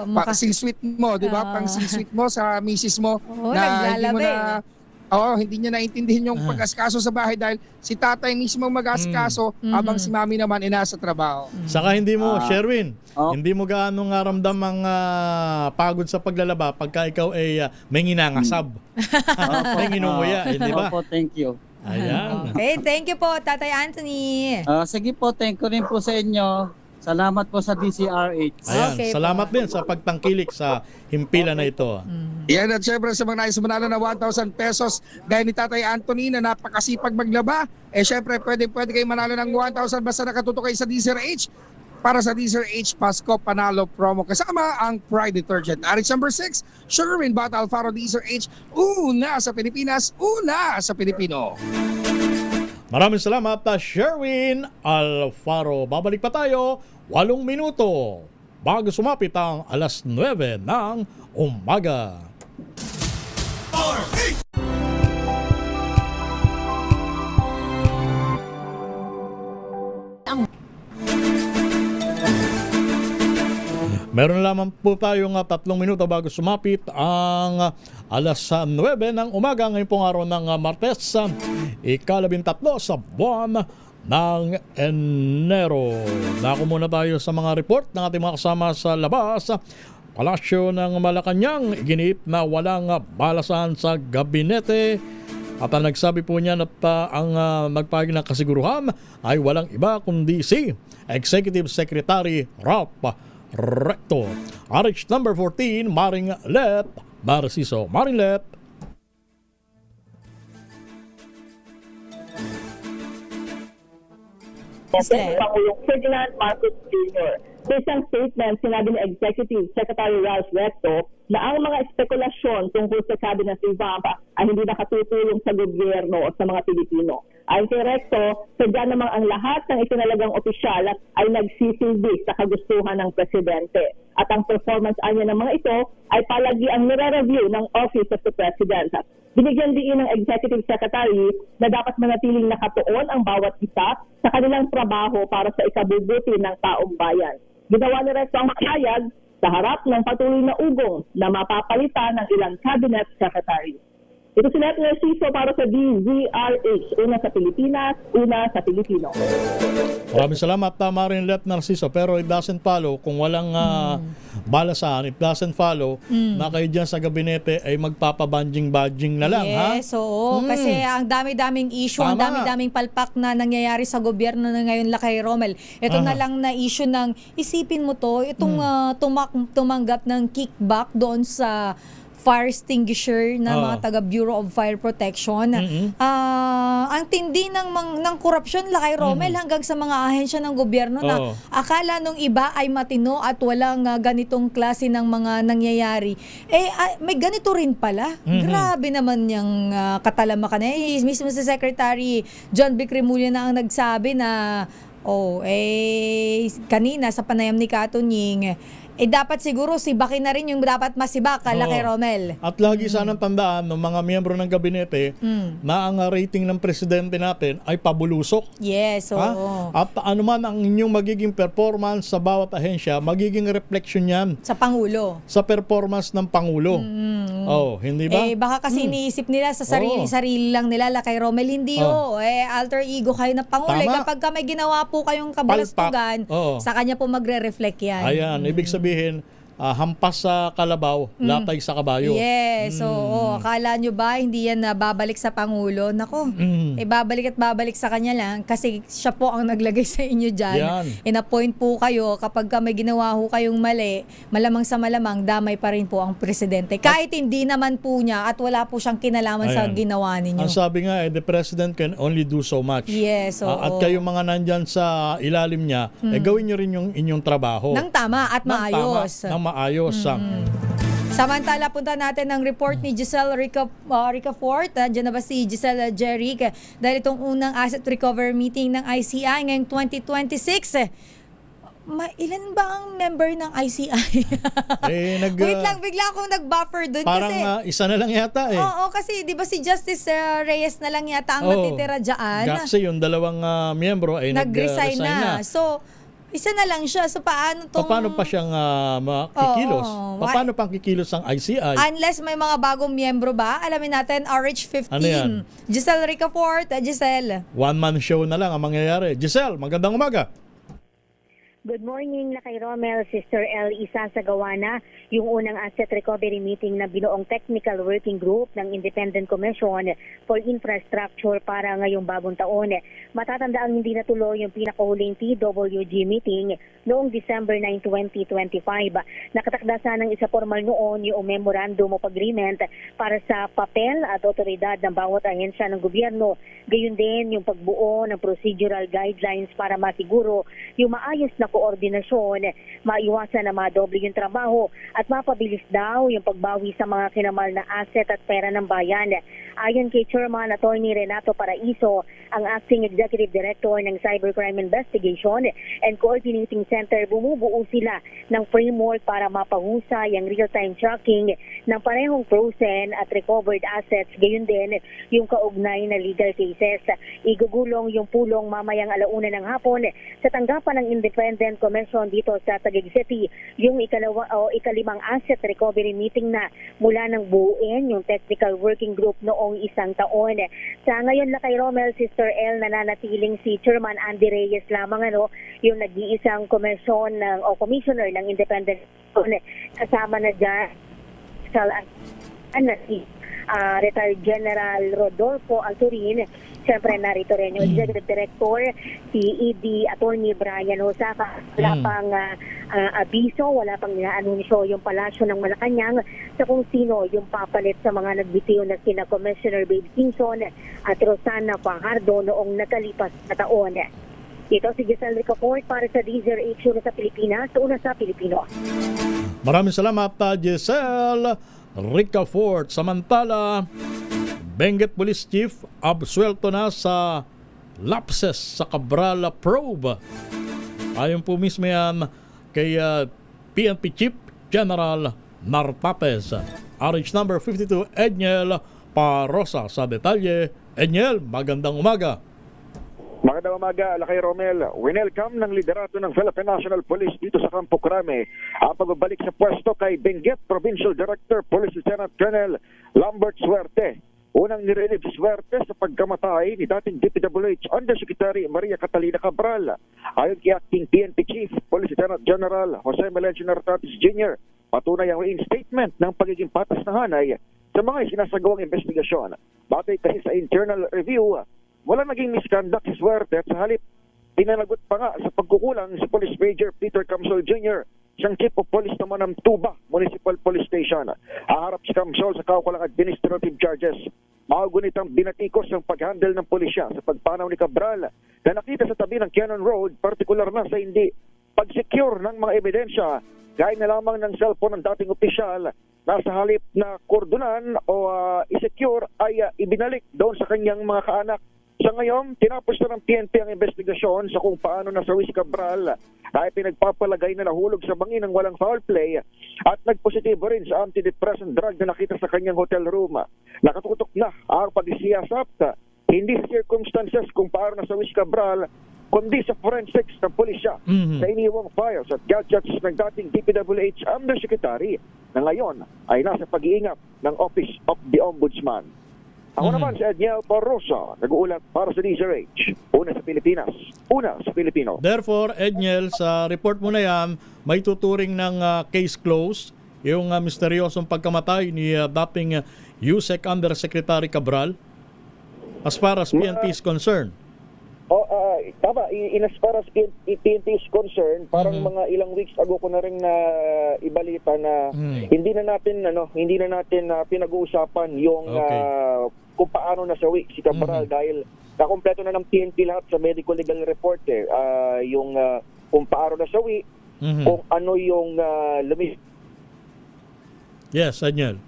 Pang sweet mo, di ba? Pang sweet mo sa misis mo Oo, na hindi mo naglalaba na... hindi niya naintindihan yung pag-asikaso sa bahay dahil si tatay mismo mag-asikaso habang si mami naman nasa trabaho. Saka hindi mo, Sherwin, Oh. hindi mo gaano nga ramdam ang pagod sa paglalaba pagka ikaw ay may nginangasab. May nginunguya, di ba? Opo, thank you. Ayan. Okay, thank you po, Tatay Anthony. Sige po, thank you rin po sa inyo. Salamat po sa DCRH. Ayan. Okay Salamat din sa pagtangkilik sa himpilan na ito. Yan at syempre sa mga nais manalo na 1,000 pesos dahil ni Tatay Anthony na napakasipag maglaba, syempre pwede kayo manalo ng 1,000 basta nakatuto kayo sa DZRH para sa DZRH Pasko Panalo Promo kasama ang Pride Detergent. RH number 6, Sugarwin Bata Alfaro DZRH, una sa Pilipinas, una sa Pilipino. Maraming salamat, Sherwin Alfaro. Babalik pa tayo 8 minuto bago sumapit ang alas 9 ng umaga. Meron lamang po tayong 3 minuto bago sumapit ang alas 9 ng umaga ngayong pong araw ng Martes, ika-13 sa buwan ng Enero. Dako muna tayo sa mga report ng ating mga kasama sa labas. Palasyo ng Malacanang, iginiit na walang balasan sa gabinete. At ang nagsabi po niya at ang nagpahayag ng kasiguruhan ay walang iba kundi si Executive Secretary Ralph Recto. RH number 14, Maring Let Narciso. Maring Let. Pangulong Ferdinand Marcos Jr. Sa isang statement, sinabi ni Executive Secretary Ralph Recto na ang mga espekulasyon tungkol sa cabinet revamp ay hindi nakatutulong sa gobyerno o sa mga Pilipino. Ayon kay Recto, sadya namang ang lahat ng itinalagang opisyal ay nagsisilbi sa kagustuhan ng presidente. At ang performance anya ng mga ito ay palagi ang nire-review ng Office of the President. Binigyan din ng Executive Secretary na dapat manatiling nakatuon ang bawat isa sa kanilang trabaho para sa ikabubuti ng taong bayan. Ginawa ni Recto ang pahayag sa harap ng patuloy na ugong na mapapalitan ng ilang cabinet secretary. Ito si Net Narciso para sa DZRH, una sa Pilipinas, una sa Pilipino. Maraming salamat, Maring Let Narciso. Pero it doesn't follow kung walang balasan, it doesn't follow na kayo dyan sa gabinete ay magpapabanjing-badging na lang. Yes, oo. Kasi ang dami-daming issue, ang Tama. dami-daming palpak na nangyayari sa gobyerno na ngayon kay Romel. Ito na lang na issue ng isipin mo to, itong tumanggap ng kickback doon sa fire extinguisher na Oo. mga taga Bureau of Fire Protection. Ang tindi ng korupsyon, Lakay Romel, hanggang sa mga ahensya ng gobyerno na Oo. akala nung iba ay matino at walang ganitong klase ng mga nangyayari. May ganito rin pala. Grabe naman yung katalamakan. Mismo si Secretary John Vic Remulla na ang nagsabi na kanina sa panayam ni Katunying, dapat siguro sibakin na rin yung dapat masibak, Lakay Romel. At lagi sanang tandaan ng mga miyembro ng gabinete na ang rating ng presidente natin ay pabulusok. Yes, oo. Ha? At anuman ang inyong magiging performance sa bawat ahensya, magiging reflection yan Sa Pangulo. sa performance ng Pangulo. Hindi ba? Baka kasi iniisip nila sa sarili-sarili lang nila, Lakay Romel. Hindi alter ego kayo na Pangulo. Tama. Kapag may ginawa po kayong kabalastugan, Oo. sa kanya po magre-reflect yan. Ayan, ibig sabihin, hampas sa kalabaw, latay sa kabayo. Yes, oo. Akala nyo ba hindi yan babalik sa Pangulo? Nako, babalik at babalik sa kanya lang kasi siya po ang naglagay sa inyo dyan. Yan. In-appoint po kayo kapag may ginawa ho kayong mali, malamang sa malamang damay pa rin po ang presidente. Kahit hindi naman po niya at wala po siyang kinalaman sa Ayan. ginawa ninyo. Ang sabi nga, the president can only do so much. Yes, oo. At kayong mga nandyan sa ilalim niya, gawin nyo rin yung inyong trabaho. Nang tama at maayos. Nang maayos. Samantala, punta natin ang report ni Giselle Ricafort. Diyan na ba si Giselle Jeric? Dahil itong unang asset recovery meeting ng ICI ngayong 2026. Ilan ba ang member ng ICI? Wait lang, bigla akong nag-buffer dun. Parang kasi, isa na lang yata eh. Oo, kasi di ba si Justice Reyes na lang yata ang natitira dyan. Kasi yung dalawang miyembro ay nag-resign na. So, isa na lang siya. So, paano tong... Paano pa siyang makikilos? Paano pang kikilos ang ICI? Unless may mga bagong miyembro ba? Alamin natin, RH15. Ano yan? Giselle Ricafort. Giselle. One-man show na lang ang mangyayari. Giselle, magandang umaga. Good morning, Lakay Romel, Sister L. Isasagawa na yung unang asset recovery meeting na binuong technical working group ng Independent Commission for Infrastructure para ngayong bagong taon. Matatandaan hindi natuloy yung pinakahuling TWG meeting noong December 9, 2025. Nakatakda sanang isa formal noon yung Memorandum of Agreement para sa papel at otoridad ng bawat ahensya ng gobyerno. Gayon din yung pagbuo ng procedural guidelines para masiguro yung maayos na koordinasyon, maiwasan na madoble yung trabaho at mapabilis daw yung pagbawi sa mga kinamal na asset at pera ng bayan. Ayon kay Chairman Attorney Renato Paraiso, ang Acting Executive Director ng Cybercrime Investigation and Coordinating Center, bumubuo sila ng framework para mapahusay ang real-time tracking ng parehong frozen at recovered assets, gayon din yung kaugnay na legal cases. Igugulong yung pulong mamayang 1:00 ng hapon sa tanggapan ng Independent Commission dito sa Taguig City, yung ikalimang asset recovery meeting na mula ng buuin yung technical working group noong isang taon. Sa ngayon, Lakay Romel, Sister L, nananatiling si Chairman Andy Reyes lamang yung nag-iisang commissioner ng Independent Commission. Kasama na dyan retired General Rodolfo Alturin. Siyempre, narito rin yung Executive Director, si ED Attorney Brian Hosaka. Wala pang abiso, wala pang inaanunsyo yung palasyo ng Malacanang sa kung sino yung papalit sa mga nagbitiw na sina Commissioner Babe Simpson at Rosana Fajardo noong nakalipas na taon. Ito si Giselle Ricafort para sa DZRH sa Pilipinas, una sa Pilipino. Maraming salamat, Giselle Ricafort. Samantala, Benguet Police Chief absuelto na sa lapses sa Cabral probe. Ayon po mismo yan kay PNP Chief General Nartates. RH number 52, Edniel Parosa. Sa detalye, Edniel, magandang umaga. Magandang umaga, Lakay Romel. Winelcome ng liderato ng Philippine National Police dito sa Campo Crame ang pagbabalik sa pwesto kay Benguet Provincial Director Police Lieutenant Colonel Lambert Suerte. Unang nirelieve si Suerte sa pagkamatay ni dating DPWH Undersecretary Maria Catalina Cabral. Ayon kay Acting PNP Chief Police Lieutenant General Jose Melencio Nartates Jr., patunay ang reinstatement ng pagiging patas na hanay sa mga isinasagawang investigasyon. Batay kasi sa internal review, wala naging misconduct si Suerte at sa halip, pinanagot pa nga sa pagkukulang si Police Major Peter Camsol Jr. Siyang Chief of Police naman ng Tuba Municipal Police Station. Haharap si Kamsol sa kaukulang administrative charges. Maugunit ang binatikos ng pag-handle ng pulisya sa pagpanaw ni Cabral na nakita sa tabi ng Cannon Road, partikular na sa hindi pag-secure ng mga ebidensya, gaya na lamang ng cellphone ng dating opisyal na sa halip na kordonan o i-secure ay ibinalik doon sa kanyang mga kaanak. Sa ngayon, tinapos na ng PNP ang investigasyon sa kung paano nasawi si Cabral ay pinagpapalagay na nahulog sa bangin ng walang foul play at nagpositibo rin sa antidepressant drug na nakita sa kanyang hotel room. Nakatutok na ang pag-isiyasap, hindi sa circumstances kung paano nasawi si Cabral, kundi sa forensics ng pulisya sa iniwang files at gadgets ng dating DPWH Undersecretary na ngayon ay nasa pag-iingat ng Office of the Ombudsman. Ako naman si Edniel Barrosa, nag-uulat para sa DZRH. Una sa Pilipinas, una sa Pilipino. Therefore, Edniel, sa report mo na yan, may tuturing ng case closed, yung misteryosong pagkamatay ni dating USEC Undersecretary Cabral, as far as PNP is concerned. Tama, in as far as PNP is concerned, parang mga ilang weeks ago ko na rin na ibalita na hindi na natin pinag-uusapan yung kung paano nasawi si Cabral dahil nakompleto na ng PNP lahat sa medical legal report yung kung paano nasawi, kung ano yung Yes, Edniel.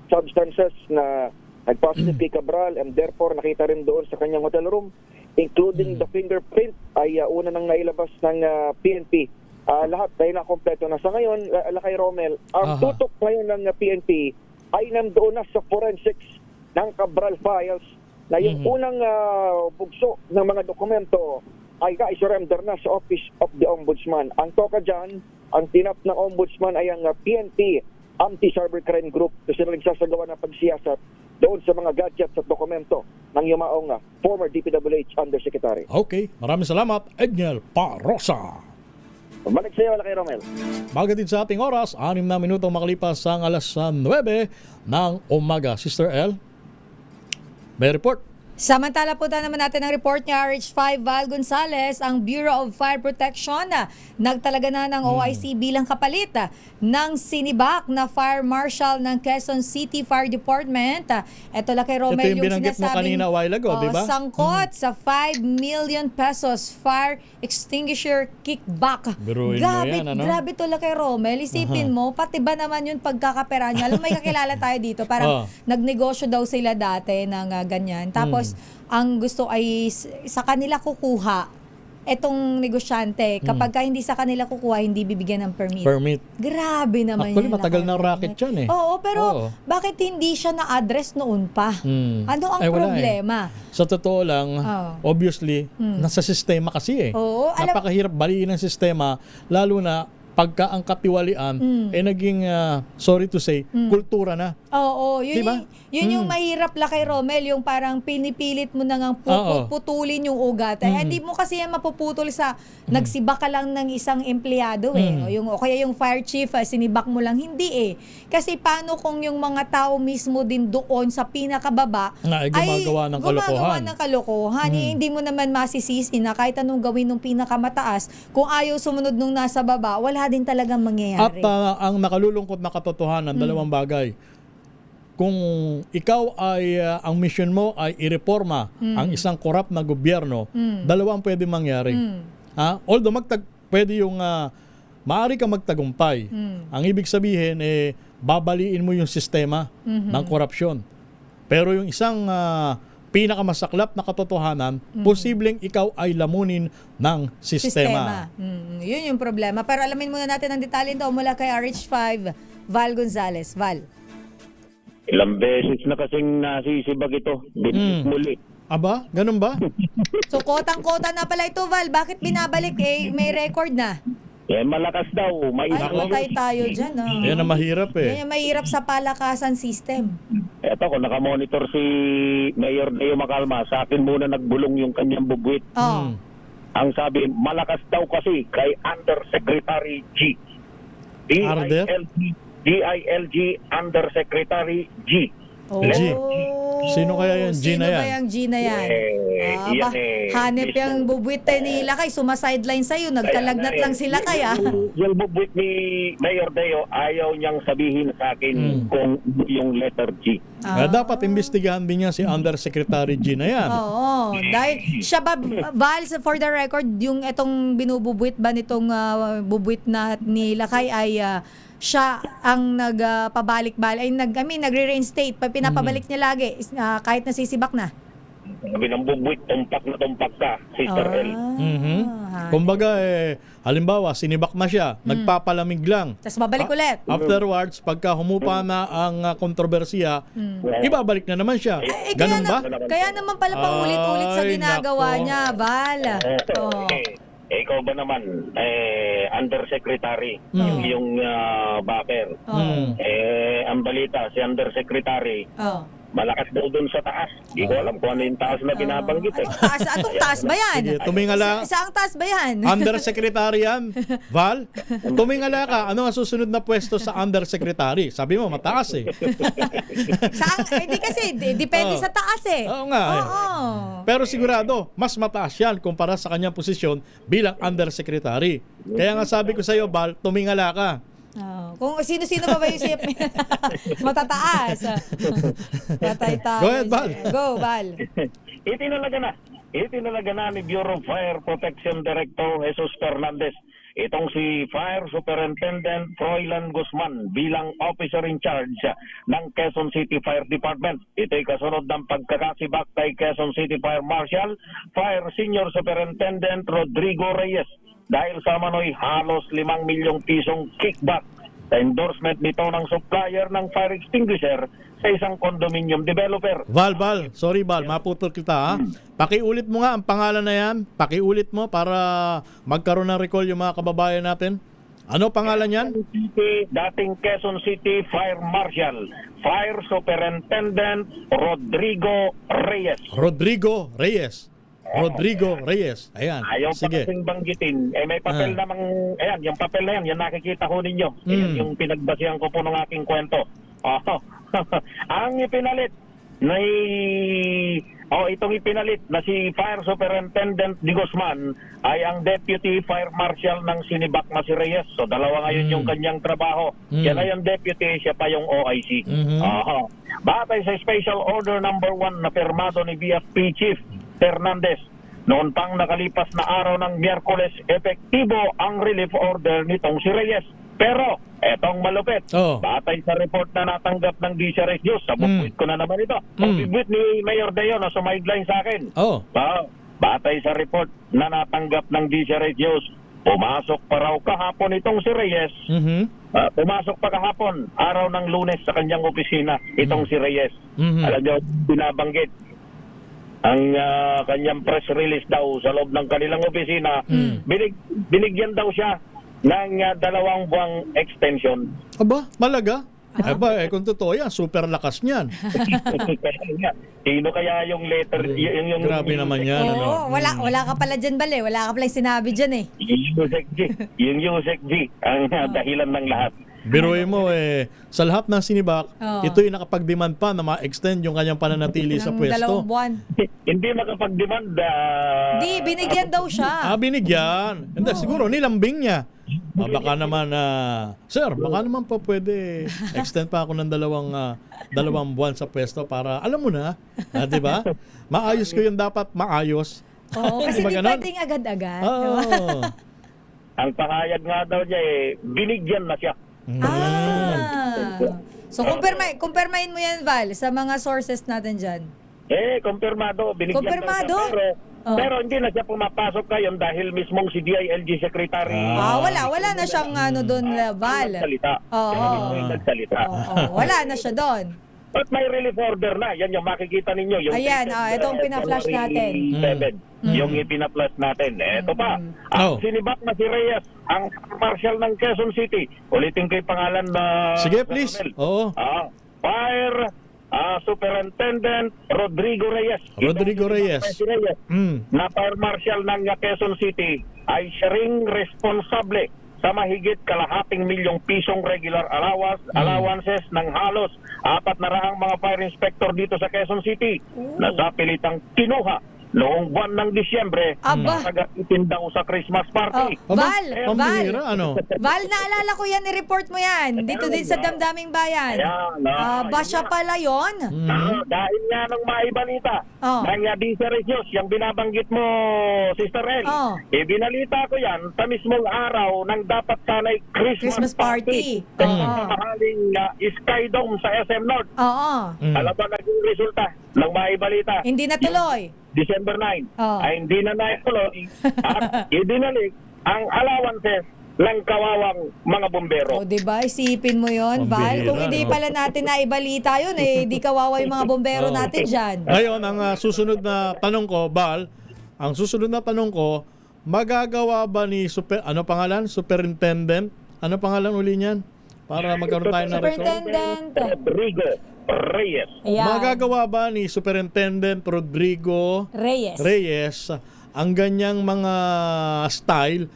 Substances na nag-positive kay Cabral and therefore nakita rin doon sa kanyang hotel room, including the fingerprint ay una nang nailabas ng PNP. Lahat ay nakompleto na. Sa ngayon, Lakay Romel, ang tutok ngayon ng PNP ay nandoon na sa forensics ng Cabral files na yung unang bugso ng mga dokumento ay ka-surrender na sa Office of the Ombudsman. Ang toka dyan, ang tinap ng Ombudsman ay ang PNP Anti-Cybercrime Group na sila nagsasagawa ng pagsiyasat doon sa mga gadgets at dokumento ng yumaong former DPWH Undersecretary. Okay, maraming salamat, Edniel Barrosa. Balik sa iyo, Lakay Romel. Magating sa ating oras, 6 na minutong makalipas ang alas 9 ng umaga. Sister L, may report. Samantala po naman natin ang report niya, RH5 Val Gonzales, ang Bureau of Fire Protection nagtalaga na ng OIC bilang kapalit ng sinibak na Fire Marshal ng Quezon City Fire Department. Ito Lakay Romel, yung binanggit mo kanina a while ago, di ba? Sangkot sa 5 million pesos fire extinguisher kickback. Biruin mo yan, ano? Grabe to Lakay Romel. Isipin mo, pati ba naman yung pagkakapera niya? Alam mo, may kakilala tayo dito. Parang nagnegosyo daw sila dati ng ganyan. Tapos, ang gusto ay sa kanila kukuha etong negosyante. Kapag hindi sa kanila kukuha, hindi bibigyan ng permit. Grabe naman Actually, yan. matagal ng racket yan eh. Oo, pero bakit hindi siya na-address noon pa? Ano ang problema? Sa totoo lang, obviously, nasa sistema kasi eh. Oo, napakahirap baliin ng sistema, lalo na pagka ang katiwalian naging, sorry to say, kultura na. Oo, yun, diba? yun yung mahirap Lakay Romel, yung parang pinipilit mo na ngang putulin yung ugat. Hindi mo kasi yan mapuputol sa nagsiba ka lang ng isang empleyado o kaya yung fire chief, sinibak mo lang. Hindi eh. Kasi paano kung yung mga tao mismo din doon sa pinakababa ay gumagawa ng kalokohan. Hindi mo naman masisisi na kahit anong gawin ng pinakamataas, kung ayaw sumunod nung nasa baba, wala din talagang mangyayari. At ang nakalulungkot na katotohanan, dalawang bagay. Kung ikaw ay ang mission mo ay ireforma ang isang korap na gobyerno, dalawang pwede mangyari. Although pwede yung maaari kang magtagumpay. Ang ibig sabihin babaliin mo yung sistema ng korupsyon. Pero yung isang pinakamasaklap na katotohanan, posibleng ikaw ay lamunin ng sistema. Yun yung problema. Pero alamin muna natin ang detalye ito mula kay RH5 Val Gonzales. Val. Ilang beses na kasing nasisibag ito. Muli. Aba, ganun ba? So, kotang-kota na pala ito, Val. Bakit binabalik? May record na. Malakas daw. Patay tayo dyan. Yan ang mahirap Yan ang mahirap sa palakasan system. Eto, kung nakamonitor si Mayor Deo Macalma, sa akin muna nagbulong yung kanyang bugwit. Ang sabi, malakas daw kasi kay Undersecretary G. DILG Undersecretary G. G. Sino kaya yan? G Sino na yan? ba yung G na yan? Yan Hanep yung bubuit ni Lakay, sumasideline sa'yo, nagkalagnat lang sila kaya. Yung bubuit ni Mayor Deo, ayaw niyang sabihin sa akin kung yung letter G. Dapat imbestigahan din niya si Undersecretary G na yan. Oo, dahil siya ba, Val, for the record, yung itong binububuit ba nitong bubuit na ni Lakay ay siya ang nagpabalik-balik, nagre-reinstate, pinapabalik niya lagi, kahit nasisibak na. Sabi ng bubuit, tumpak ka, Sister L. Kumbaga, halimbawa, sinibak na siya, nagpapalamig lang. Tapos babalik ulit. Afterwards, pagka humupa na ang kontrobersiya, ibabalik na naman siya. Ganun ba? Kaya naman pala pang ulit-ulit sa Ay, ginagawa nako. niya, Val. Oh. Ikaw ba naman, Undersecretary, yung backer. Ang balita, si Undersecretary, malakas daw dun sa taas. Hindi ko alam kung ano yung taas na binabanggit. Atong taas ba yan? Sige, tumingala. Saang taas ba yan? Undersecretary yan, Val. Tumingala ka, ano ang susunod na pwesto sa Undersecretary? Sabi mo, mataas eh. Hindi kasi, depende sa taas eh. Oo nga. Pero sigurado, mas mataas yan kumpara sa kanyang posisyon bilang Undersecretary. Kaya nga sabi ko sa iyo, Val, tumingala ka. Kung sino-sino pa ba yung sip matataas. Patay tayo. Go ahead, Val. Go, Val. Itinalaga na ni Bureau of Fire Protection Director Jesus Fernandez itong si Fire Superintendent Froilan Guzman bilang officer in charge ng Quezon City Fire Department. Ito'y kasunod ng pagkakasibak kay Quezon City Fire Marshal, Fire Senior Superintendent Rodrigo Reyes dahil sa manoy halos 5 milyong pisong kickback sa endorsement nito ng supplier ng fire extinguisher sa isang condominium developer. Val, sorry Val, maputol kita ha. Pakiulit mo nga ang pangalan na yan. Pakiulit mo para magkaroon ng recall yung mga kababayan natin. Ano pangalan yan? Dating Quezon City Fire Marshal, Fire Superintendent Rodrigo Reyes. Rodrigo Reyes. Ayan. Ayaw pa Sige. kasing banggitin. May papel namang, ayan, yung papel na yan nakikita ko ninyo. Ayan, yung pinagbasihan ko po ng aking kwento. Ang ipinalit itong ipinalit na si Fire Superintendent Di Guzman ay ang Deputy Fire Marshal ng sinibak na si Reyes. So dalawa ngayon yung kanyang trabaho. Yan ay yung Deputy, siya pa yung OIC. Batay sa Special Order number 1 na pirmado ni BFP Chief Fernandez, noon pang nakalipas na araw ng Miyerkules, epektibo ang relief order nitong si Reyes. Pero, etong malupit, batay sa report na natanggap ng DCRS News, sa bubuit ko na naman ito, bubuit ni Mayor Deo na sumideline sa akin. Batay sa report na natanggap ng DCRS News, pumasok pa raw kahapon itong si Reyes. Pumasok pa kahapon, araw ng Lunes sa kanyang opisina, itong si Reyes. Alam nyo, binabanggit ang kanyang press release daw sa loob ng kanilang opisina, binigyan daw siya ng 2 buwang extension. Aba, malaga? Kung totoo yan, super lakas niyan. Sino kaya yung letter? Yung Grabe naman yan. Wala ka pala dyan, Bale. Wala ka pala sinabi dyan eh. Yung Yusek G ang dahilan ng lahat. Biruin mo sa lahat ng sinibak, ito'y nakapag-demand pa na ma-extend yung kanyang pananatili sa pwesto. 2 buwan. Hindi makapag-demand. Hindi, binigyan daw siya. Binigyan. Hindi, siguro nilambing niya. Baka naman, sir, baka naman po pwede extend pa ako ng 2 buwan sa pwesto para, alam mo na, di ba? Maayos ko yung dapat maayos. Kasi di pwedeng agad-agad. Ang pangayag nga daw niya binigyan na siya. So, kumpirmahin mo yan, Val, sa mga sources natin dyan. Kumpirmado. Binigyan Kumpirmado? daw siya, pero hindi na siya pumapasok ngayon dahil mismong si DILG Secretary. Wala na siyang doon, Val. Nagsalita. Wala na siya doon. At may relief order na. Yan yung makikita ninyo. Yung ayan, itong pina-flash natin. Yung ipina-flash natin. Ito pa. Ang sinibak na si Reyes, ang marshal ng Quezon City. Ulitin ko yung pangalan na... Sige, please. Fire Superintendent Rodrigo Reyes. Na Fire Marshal ng Quezon City ay siya ring responsable sa mahigit kalahating milyong pisong regular allowances ng halos 400 mga fire inspector dito sa Quezon City na sa pilitang kinuha noong buwan ng Disyembre para gamitin daw sa Christmas party. Val, Pambihira, ano? Val, naalala ko yan, i-report mo yan. Dito din sa Damdaming Bayan. Ba siya pala yun? Dahil nga nung maibalita, ng Diseregios, yung binabanggit mo, Sister El, binalita ko yan sa mismong araw ng dapat sana'y Christmas party. Sa mahaling Sky Dome sa SM North. Alam ba naging resulta ng maibalita? Hindi natuloy. December 9 ay hindi na naituloy at idinalik ang allowances ng kawawang mga bombero. O, diba? Isipin mo yon, Val. Kung hindi pala natin naibalita yun, di kawawa yung mga bombero natin dyan. Ngayon, ang susunod na tanong ko, Val, magagawa ba ni Superintendent? Ano pangalan uli niyan? Para magkaroon tayo ng record. Superintendent Rodrigo Reyes. Magagawa ba ni Superintendent Rodrigo Reyes ang ganyang mga style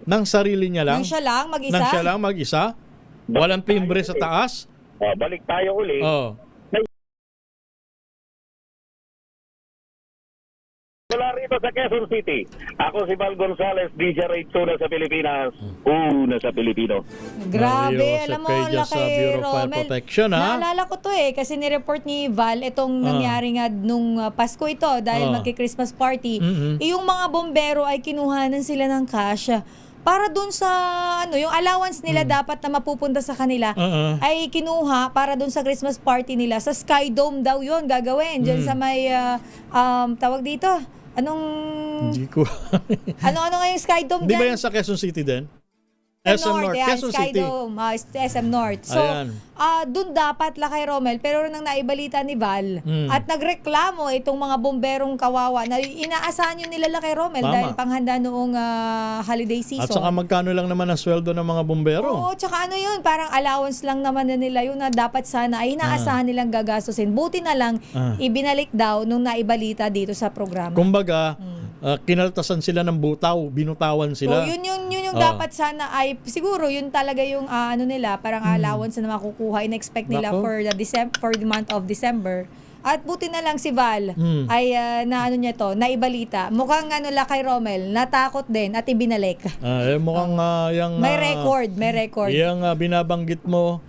ng sarili niya lang? Nang siya lang, mag-isa? Nang siya lang, mag-isa? Walang timbre sa taas? Balik tayo uli. Mula rito sa Quezon City, ako si Val Gonzales, DJ Rate Tuna sa Pilipinas, una sa Pilipino. Grabe, alam mo, laki, Bureau of Fire Romel. Protection, ha? Naalala ko to kasi nireport ni Val itong nangyari nga nung Pasko ito dahil magki-Christmas party. Yung mga bombero ay kinuhanan sila ng cash para dun sa yung allowance nila dapat na mapupunta sa kanila ay kinuha para dun sa Christmas party nila. Sa Sky Dome daw yun gagawin. Diyan sa may tawag dito. Hindi ko. Ano nga yung Sky Dome Di dyan? ba yan sa Quezon City din? SM North, Quezon Sky City. Dome, SM North. So, dun dapat Lakay Romel, pero nang naibalita ni Val at nagreklamo itong mga bomberong kawawa na inaasahan yun nila Lakay Romel dahil panghanda noong holiday season. At saka magkano lang naman ang sweldo ng mga bombero? Oo, tsaka yun, parang allowance lang naman na nila yun na dapat sana ay inaasahan nilang gagastusin. Buti na lang, ibinalik daw nung naibalita dito sa programa. Kumbaga, kinaltasan sila ng binutawan sila. So, yun yung dapat sana ay siguro yun talaga yung nila, parang allowance na makukuha, in-expect nila for the month of December. At buti na lang si Val ay naibalita. Mukhang Lakay Romel, natakot din at ibinalik. Mukhang may record. Yung binabanggit mo,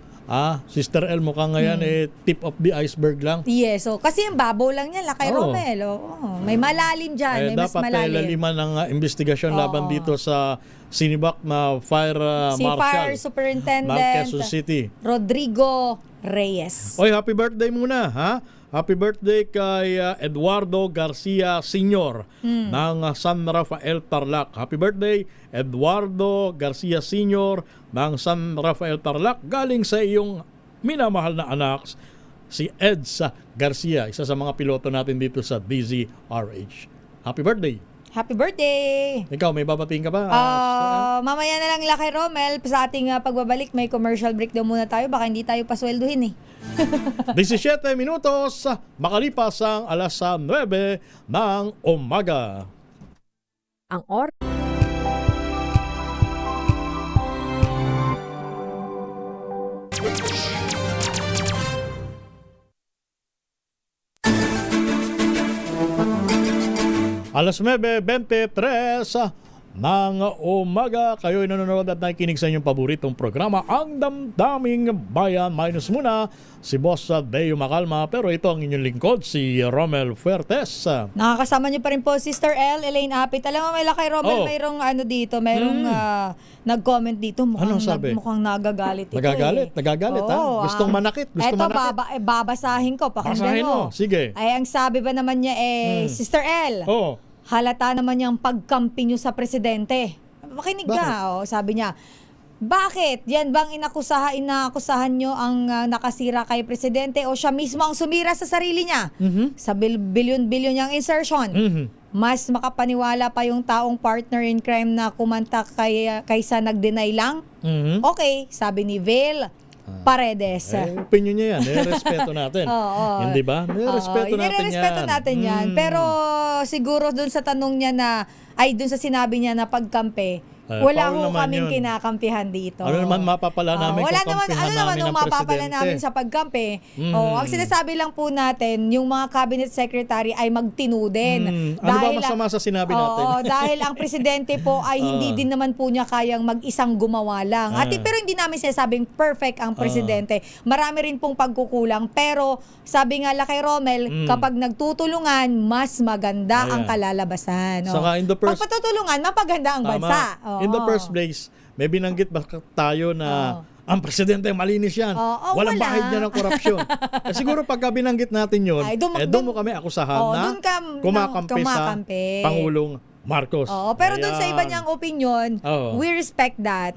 Sister El, mukhang ngayon tip of the iceberg lang. Yes, so kasi yung babaw lang niya, Lakay Romel. May malalim dyan, may mas malalim. Dapat laliman ng investigasyon laban dito sa sinibak na fire marshal. Fire Superintendent ng Quezon City. Rodrigo Reyes. Oy, happy birthday muna, ha? Happy birthday kay Eduardo Garcia Sr. ng San Rafael Tarlac. Happy birthday, Eduardo Garcia Sr. ng San Rafael Tarlac. Galing sa iyong minamahal na anak, si Edsa Garcia, isa sa mga piloto natin dito sa DZRH. Happy birthday! Happy birthday! Ikaw, may babatiin ka ba? Mamaya na lang Lakay Romel, sa ating pagbabalik may commercial break daw muna tayo, baka hindi tayo pasweldohin 17 minutos, makalipas ang alas 9 ng umaga. Ang oras. Alas 9:23 ng umaga, kayo'y nanonood at nakikinig sa inyong paboritong programa, Ang Damdaming Bayan. Minus muna si Boss Deo Macalma, pero ito ang inyong lingkod, si Romel Fuertes. Nakakasama niyo pa rin po Sister L, Elaine Apit. Alam mo, may Lakay Romel, mayroong mayroong nag-comment dito, mukhang nagagalit ito. Nagagalit ha? Gustong manakit, babasahin ko, pakinggan mo. Sige. Ay, ang sabi ba naman niya Sister L, halata naman niyang pagkampi niyo sa presidente. Makinig ka, sabi niya. Bakit? Yan bang inakusahan nyo ang nakasira kay presidente o siya mismo ang sumira sa sarili niya? Sa bilyon-bilyon niyang insertion. Mas makapaniwala pa yung taong partner in crime na kumanta kaysa nag-deny lang? Okay, sabi ni Vale Paredes. Opinion niya yan. Respeto natin. Hindi ba? Respeto natin yan. Pero siguro dun sa tanong niya dun sa sinabi niya na pagkampi, Wala Paul ho naman kaming yun. kinakampihan dito. Ano naman mapapala namin wala kung naman, kampihan ano naman namin yung ng mapapala presidente? namin sa pagkampi. Mm. Ang sinasabi lang po natin, yung mga cabinet secretary ay magtinu din. Ano ba masama sa sinabi natin? Oo, dahil ang presidente po ay hindi din naman po niya kayang mag-isang gumawa lang. Pero hindi namin sinasabing perfect ang presidente. Marami rin pong pagkukulang. Pero sabi nga kay Romel, kapag nagtutulungan, mas maganda ang kalalabasan. Saka in the first, pag patutulungan, mapaganda ang bansa. Oo. In the first place, may binanggit ba tayo na ang presidente malinis yan? Walang wala. bahid niya ng korupsyon. Siguro pagka binanggit natin yun, doon mo kami akusahan na doon ka kumakampi sa kumakampi. Pangulong Marcos. Pero doon sa Ayan. iba niyang opinion, we respect that.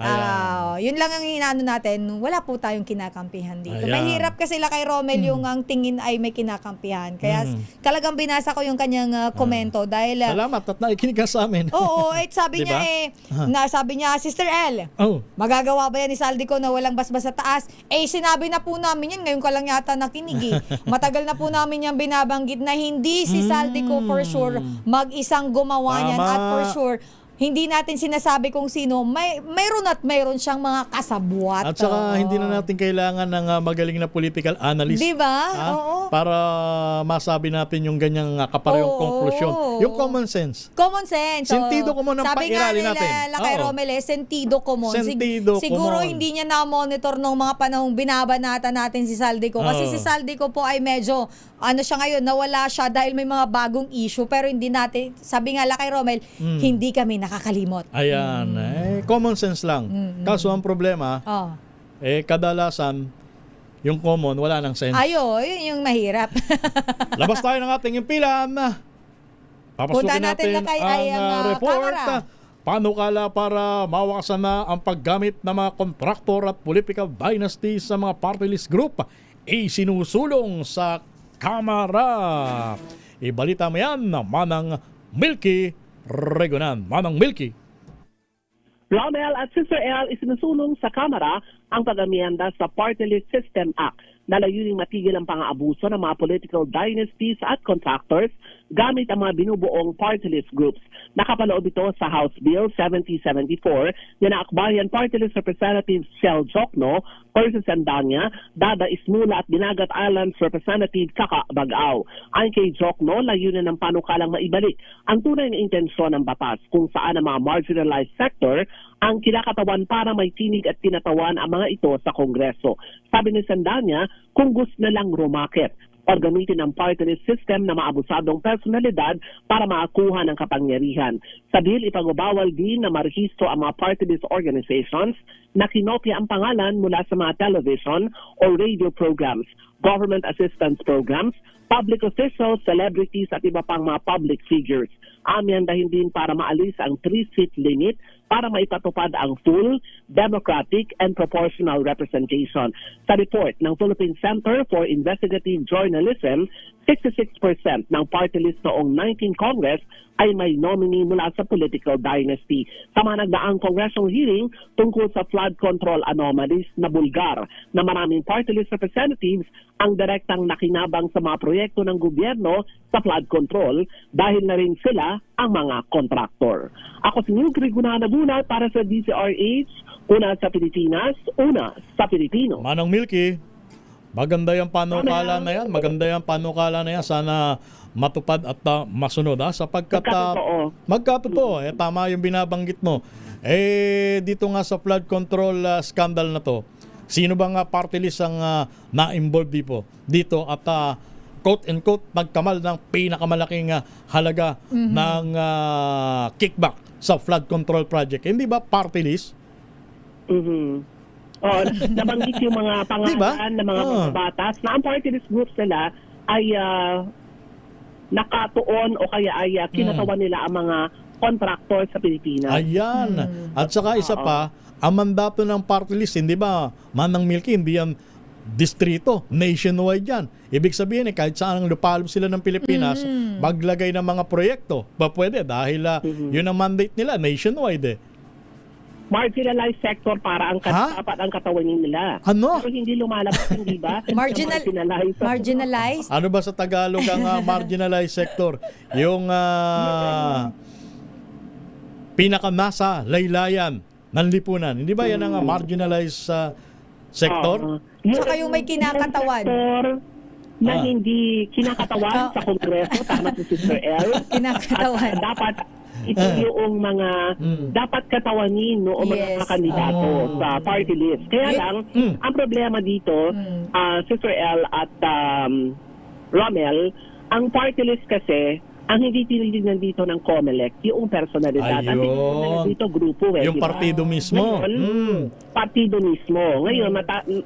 Yun lang ang inaano natin, wala po tayong kinakampihan dito. Ayan. Mahirap kasi kay Romel yung ang tingin ay may kinakampihan. Kaya talagang binasa ko yung kanyang komento dahil Salamat at nakikinig ka sa amin. Oo, sabi Diba? niya sabi niya, Sister L, magagawa ba yan ni Saldico na walang basbas sa taas? Sinabi na po namin yan, ngayon ka lang yata nakinig. Matagal na po namin yan binabanggit na hindi si Saldico for sure mag-isang gumawa niyan at for sure hindi natin sinasabi kung sino, mayroon siyang mga kasabwat. At saka hindi na natin kailangan ng magaling na political analyst. Diba? Oo. Para masabi natin yung ganyang kaparehong konklusyon. Yung common sense. Common sense. Sentido común ang sabi nga pairali nila natin. kay Romel, sentido común. Sentido Siguro común. hindi niya na-monitor nung mga panahong binabanata natin si Saldico. Kasi si Saldico po ay medyo, siya ngayon, nawala siya dahil may mga bagong issue. Pero hindi natin, sabi nga kay Romel, hindi kami nakakalimot. Ayan. Common sense lang. Kaso ang problema, kadalasan, yung common, wala nang sense. Yun yung mahirap. Labas tayo ng ating impilan. Papasukin Punta natin natin kay ang report. kamera. Panukala para mawakasan na ang paggamit ng mga kontraktor at political dynasty sa mga party list group. Sinusulong sa Kamara. Ibalita mo yan na Manang Milky Regunan. Manang Milky. Romel at Sister L isinusulong sa Kamara ang pag-amienda sa Party List System Act na layuning matigil ang pang-aabuso ng mga political dynasties at contractors gamit ang mga binubuong party list groups. Nakapaloob ito sa House Bill 7074 na Akbayan Party List Representative Shell Jokno versus Sandanya, Dada Ismula at Binagat Islands Representative Kaka Bagao. Ayon kay Jokno, layunin ng panukalang maibalik ang tunay na intensyon ng batas kung saan ang mga marginalized sector ang kinakatawan para may tinig at tinatawan ang mga ito sa Kongreso. Sabi ni Sandanya, kung gusto na lang rumakit o gamitin ang party list system na maabusadong personalidad para makakuha ng kapangyarihan. Sa bill, ipagbabawal din na marehistro ang mga party list organizations na kinopya ang pangalan mula sa mga television o radio programs, government assistance programs, public officials, celebrities at iba pang mga public figures. Amyandahin din para maalis ang 3-seat limit para maipatupad ang full, democratic, and proportional representation. Sa report ng Philippine Center for Investigative Journalism, 66% ng party list noong 19 Congress ay may nominee mula sa political dynasty. Sa mga nagdaang congressional hearing tungkol sa flood control anomalies na bulgar na maraming party list representatives ang direktang nakinabang sa mga proyekto ng gobyerno sa flood control dahil na rin sila ang mga kontraktor. Ako si Nugri Gunana para sa DCRH, una sa Pilipinas, una sa Pilipino. Manang Milky, maganda yung panukala na yan. Maganda yung panukala na yan. Sana matupad at masunod sapagkat magkatotoo. Tama yung binabanggit mo. Dito nga sa flood control scandal na to, sino ba nga party list ang na-involve dito at quote and quote nagkamal ng pinakamalaking halaga ng kickback sa flood control project. Hindi ba party list? Nabanggit yung mga pangalan ng mga batas na ang party list groups nila ay nakatuon o kaya ay kinatawan nila ang mga contractor sa Pilipinas. Ayan. At saka isa pa, ang mandato ng party list, hindi ba, Manang Milky, hindi yan distrito, nationwide yan. Ibig sabihin kahit saan ang lupalop sila ng Pilipinas, maglagay ng mga proyekto, pwede dahil yun ang mandate nila, nationwide Marginalized sector para ang dapat ang katawanin nila. Ano? Pero hindi lumalabas, hindi ba? Marginalized? Ano ba sa Tagalog ang marginalized sector? Yung pinakamasa laylayan ng lipunan. Hindi ba yan ang marginalized sector? Tsaka yung may kinakatawan. Na hindi kinakatawan sa Kongreso, tama si Sister El. Kinakatawan. At dapat ito yung mga dapat katawanin no, o mga kandidato sa party list. Kaya lang, ang problema dito, Sister El at Romel, ang party list kasi, ang hindi tinitignan dito ng COMELEC, yung personalidad. Ang tinitignan dito, grupo. Yung diba? partido mismo. Ngayon, partido mismo. Ngayon,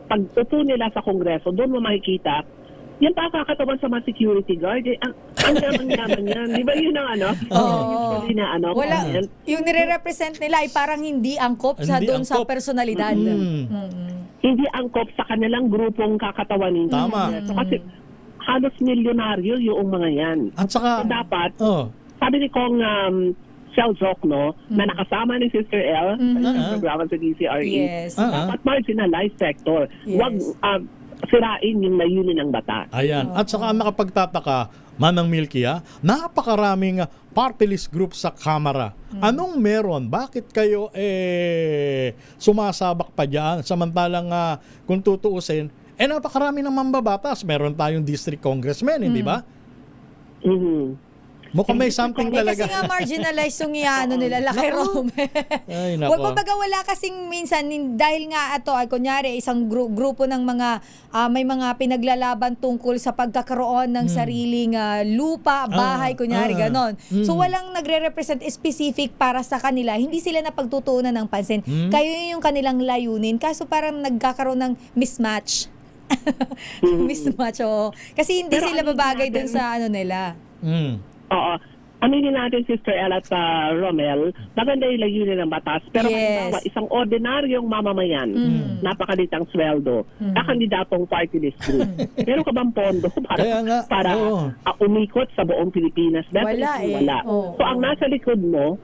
pag upo nila sa Kongreso, doon mo makikita, yan pa kakatawan sa mga security guard. Ang yaman-yaman yan. Di ba yun ang ano? Usually na ano? Wala, yung nire-represent nila ay parang hindi angkop sa doon sa personalidad. Hindi angkop sa kanilang grupong kakatawanin. Tama. So, kasi halos milyonaryo yung mga yan. At saka, so, dapat, sabi ni Kong Shell Zocno, na nakasama ni Sister L sa programa sa DCRE, dapat marginalized sector. Huwag sirain yung layunin ng batas. Ayan. At saka nakapagtataka, Manang Milky, napakaraming party list group sa Kamara. Anong meron? Bakit kayo sumasabak pa dyan? Samantalang kung tutuusin, napakarami ng mambabatas. Meron tayong district congressman, hindi ba? Mukhang may something talaga. Kasi nga marginalized yung nila, Laki Romel. Ay, nako. Kumbaga wala kasing minsan, dahil nga ito, ay kunyari, isang grupo ng mga, may mga pinaglalaban tungkol sa pagkakaroon ng sariling lupa, bahay, kunyari, ganon. So walang nagre-represent specific para sa kanila. Hindi sila napagtutuunan ng pansin. Kayo yung kanilang layunin. Kaso parang nagkakaroon ng mismatch. Mismatch, oo. Kasi hindi sila babagay dun sa nila. Oo. Aminin natin, Sister El at Romel, maganda yung layunin ng batas. Pero halimbawa, isang ordinaryong mamamayan, napakalitang sweldo, kakandidatong party list group. Meron ka bang pondo para umikot sa buong Pilipinas? Wala. So, ang nasa likod mo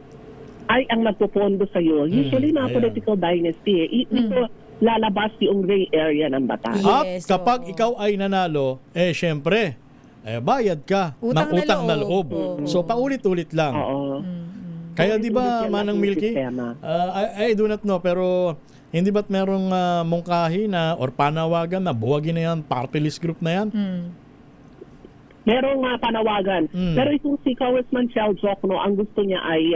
ay ang nagpupondo sa'yo. Usually, mga political dynasty. Ito, lalabas yung gray area ng batas. At kapag ikaw ay nanalo, syempre, bayad ka ng utang na loob. So, paulit-ulit lang. Kaya di ba, Manang Milky, I do not know, pero hindi ba't merong mungkahi na or panawagan na buwagin na yan, party list group na yan? Merong panawagan. Pero itong si Congressman Shell Zocno, ang gusto niya ay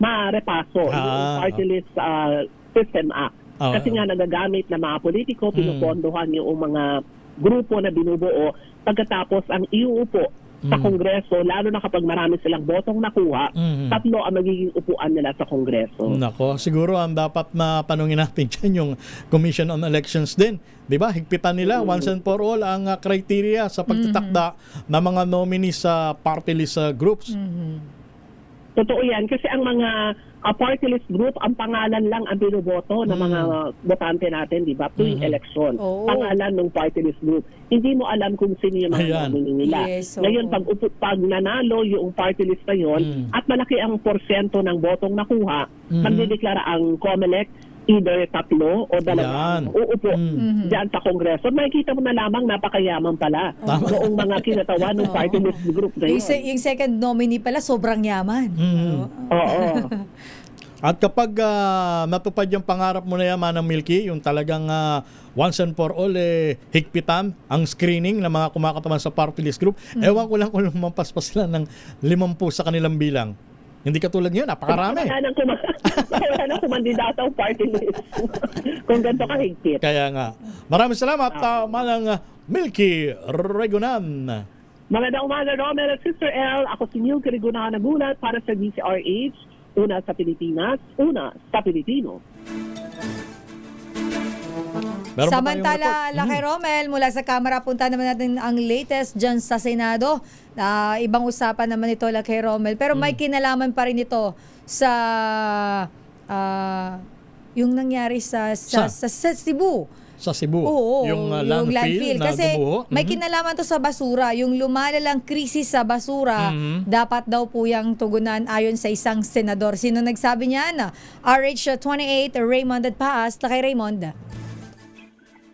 marepaso yung party list system act. Kasi nga nagagamit na mga politiko, pinupondohan yung mga grupo na binubuo pagkatapos ang iuupo sa Kongreso, lalo na kapag marami silang botong nakuha, tatlo ang magiging upuan nila sa Kongreso. Nako, siguro ang dapat na panungin natin dyan yung Commission on Elections din. Di ba? Higpitan nila once and for all ang criteria sa pagtatakda ng mga nominees sa party list groups. Totoo yan. Kasi ang mga party list group, ang pangalan lang ang binoboto ng mga botante natin, di ba? Tuwing eleksyon. Pangalan ng party list group. Hindi mo alam kung sino yung mga nominee nila. Ngayon, pag nanalo yung party list na yun, at malaki ang porsyento ng botong nakuha, magdideklara ang COMELEC, either tatlo o dalawa uupo dyan sa Kongreso. Makikita mo na lamang napakayaman pala noong mga kinatawan ng party list group na yun. Yung second nominee pala, sobrang yaman. Oo. At kapag natupad yung pangarap mo na yan, Manang Milky, yung talagang once and for all, higpitan ang screening ng mga kumakatawan sa party list group, ewan ko lang kung lumampas pa sila ng 50 sa kanilang bilang. Hindi katulad ngayon, napakarami. Wala nang kumandidato ang party list. Kung ganito ka higpit. Kaya nga. Maraming salamat, Manang Milky Regunan. Magandang umaga, Romel at Sister L. Ako si Milky Regunan nagulat para sa DCRH. Una sa Pilipinas, una sa Pilipino. Samantala, Laki Romel, mula sa Kamara, punta naman natin ang latest dyan sa Senado. Ibang usapan naman ito, Laki Romel. Pero may kinalaman pa rin ito sa yung nangyari sa Cebu. Sa Cebu? Oo, yung landfill na kasi gumuho? may kinalaman to sa basura. Yung lumalalang krisis sa basura, dapat daw po yung tugunan ayon sa isang senador. Sino nagsabi niyan? RH28, Raymond at Paas. Laki Raymond.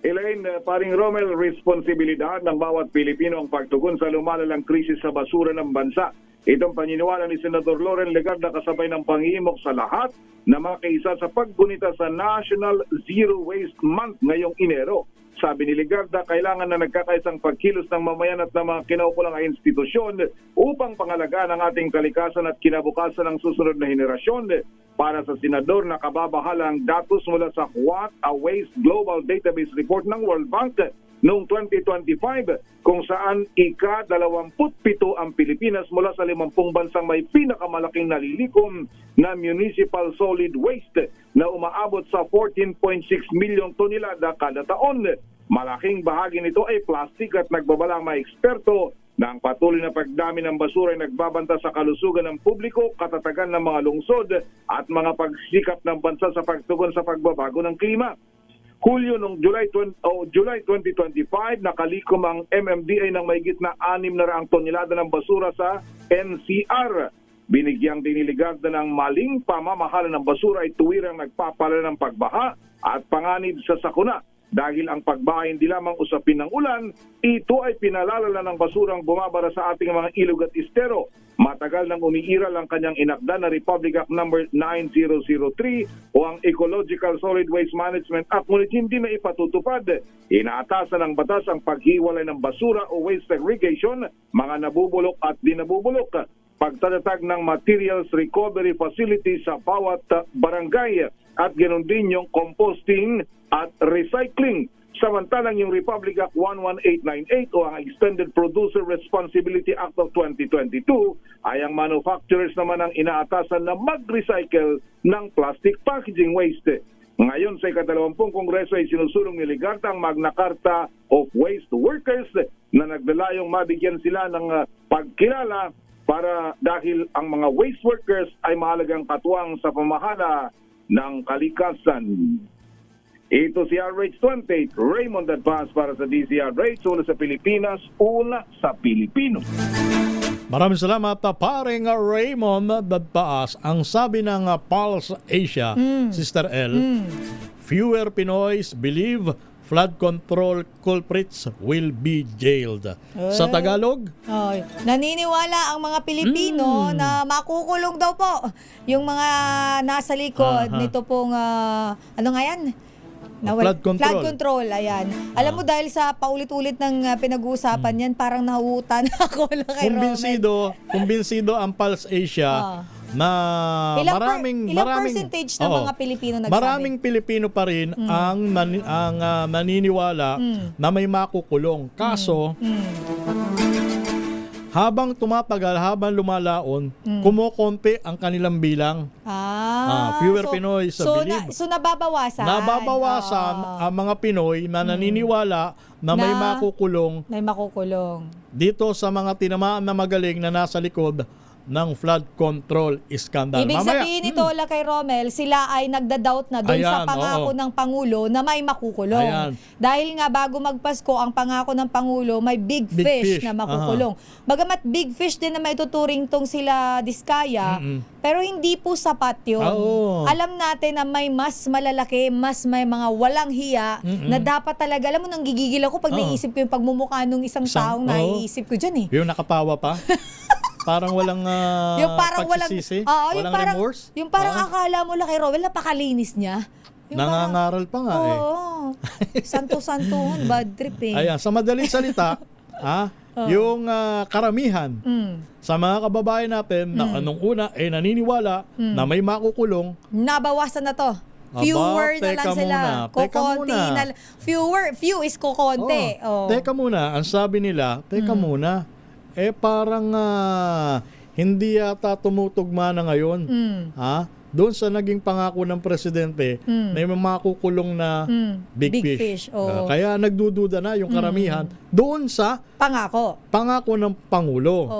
Elaine, paring Romel, responsibilidad ng bawat Pilipino ang pagtugon sa lumalalang krisis sa basura ng bansa. Itong paniniwala ni Senador Loren Legarda kasabay ng pangihimok sa lahat na makaisa sa paggunita sa National Zero Waste Month ngayong Enero. Sabi ni Legarda, kailangan na nagkakaisang pagkilos ng mamayan at ng mga kinaukulang institusyon upang pangalagaan ang ating kalikasan at kinabukasan ng susunod na henerasyon. Para sa senador, nakababahala ang datos mula sa What a Waste Global Database Report ng World Bank noong 2025 kung saan ika-27 ang Pilipinas mula sa 50 bansang may pinakamalaking nalilikom na municipal solid waste na umaabot sa 14.6 milyong tonelada kada taon. Malaking bahagi nito ay plastic at nagbabala ang mga eksperto na ang patuloy na pagdami ng basura ay nagbabanta sa kalusugan ng publiko, katatagan ng mga lungsod at mga pagsikap ng bansa sa pagtugon sa pagbabago ng klima. Hulyo noong July 2025, nakalikom ang MMDA ng mahigit na 600 tonelada ng basura sa NCR. Binigyang din ni Legarda ng maling pamamahala ng basura ay tuwirang nagpapalala ng pagbaha at panganib sa sakuna. Dahil ang pagbaha hindi lamang usapin ng ulan, ito ay pinalalala ng basurang bumabara sa ating mga ilog at estero. Matagal nang umiiral ang kanyang inakda na Republic Act No. 9003 o ang Ecological Solid Waste Management Act, ngunit hindi na ipatutupad. Inaatasan ng batas ang paghiwalay ng basura o waste segregation, mga nabubulok at di nabubulok, pagtatatag ng materials recovery facility sa bawat barangay at ganoon din yung composting at recycling. Samantalang yung Republic Act 11898 o ang Extended Producer Responsibility Act of 2022 ay ang manufacturers naman ang inaatasan na mag-recycle ng plastic packaging waste. Ngayon sa ika-20 Kongreso ay sinusulong ni Legarda ang Magna Carta of Waste Workers na naglalayong mabigyan sila ng pagkilala para dahil ang mga waste workers ay mahalagang katuwang sa pamahala ng kalikasan. Ito si RH28, Raymond Advance para sa DZRH, una sa Pilipinas, una sa Pilipino. Maraming salamat, paring Raymond Dadpaas. Ang sabi ng Pulse Asia, Sister L, fewer Pinoys believe flood control culprits will be jailed. Sa Tagalog? Naniniwala ang mga Pilipino na makukulong daw po yung mga nasa likod nito pong, ano nga yan? Flood control. Flood control, ayan. Alam mo, dahil sa paulit-ulit ng pinag-uusapan yan, parang nahuhutan ako na kay Romel. Kumbinsido ang Pulse Asia na ilang percentage ng mga Pilipino nagsabi? Maraming Pilipino pa rin ang naniniwala na may makukulong. Kaso, habang tumatagal, habang lumalaon, kumukonti ang kanilang bilang. Fewer Pinoy sa believe. So nababawasan? Nababawasan ang mga Pinoy na naniniwala na may makukulong. May makukulong. Dito sa mga tinamaan na magaling na nasa likod ng flood control scandal. Ibig sabihin ito, kay Romel, sila ay nagda-doubt na doon sa pangako ng Pangulo na may makukulong. Ayan. Dahil nga bago magpasko, ang pangako ng Pangulo may big fish na makukulong. Bagamat big fish din na maituturing tong sila Diskaya, pero hindi po sapat yun. Alam natin na may mas malalaki, mas may mga walang hiya na dapat talaga, alam mo, nang gigigil ako pag naisip ko yung pagmumukha ng isang taong naiisip ko dyan Yung nakatawa pa? Parang walang yung parang pagsisisi? Walang parang remorse? Yung parang akala mo, kay Romel, napakalinis niya. Yung nangangaral pa nga santo-santuhan, bad trip Ayan, sa madaling salita, yung karamihan sa mga kababayan natin na anong una naniniwala na may makukulong. Nabawasan na to. Fewer na lang sila. Kokonti na. Few is kokonti. Teka muna, ang sabi nila, muna, parang hindi yata tumutugma na ngayon. Doon sa naging pangako ng presidente na may makukulong na big fish. Kaya nagdududa na yung karamihan doon sa pangako ng Pangulo.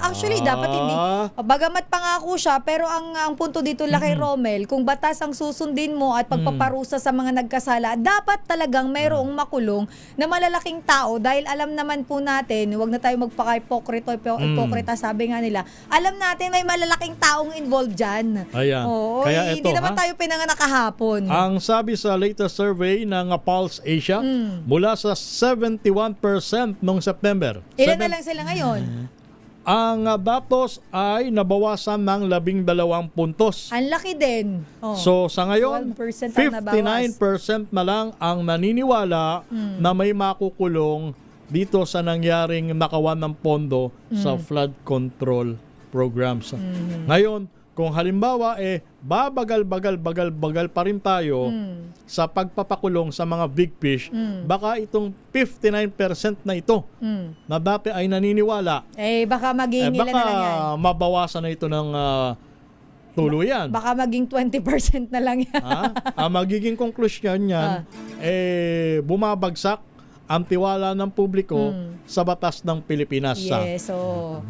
Actually, dapat hindi. Bagamat pangako siya, pero ang punto dito kay Romel, kung batas ang susundin mo at pagpaparusa sa mga nagkasala, dapat talagang mayroong makulong na malalaking tao dahil alam naman po natin, huwag na tayo magpaka-ipokrita, sabi nga nila, alam natin may malalaking taong involved dyan. Ayan. Kaya hindi naman tayo pinanganak kahapon. Ang sabi sa latest survey ng Pulse Asia, mula sa 71% noong September. Ilan na lang sila ngayon? ang datos ay nabawasan ng 12 puntos. Ang laki din. Oh. So sa ngayon, 12% ang nabawas. 59% na lang ang naniniwala na may makukulong dito sa nangyaring nakawan ng pondo sa flood control programs. Ngayon, kung halimbawa babagal pa rin tayo sa pagpapakulong sa mga big fish, baka itong 59% na ito na dati ay naniniwala, Baka maging ilan baka na lang yan. mabawasan na ito ng tuluyan. Baka maging 20% na lang yan. Ang magiging konklusyon niyan, bumabagsak ang tiwala ng publiko sa batas ng Pilipinas. Yes, 20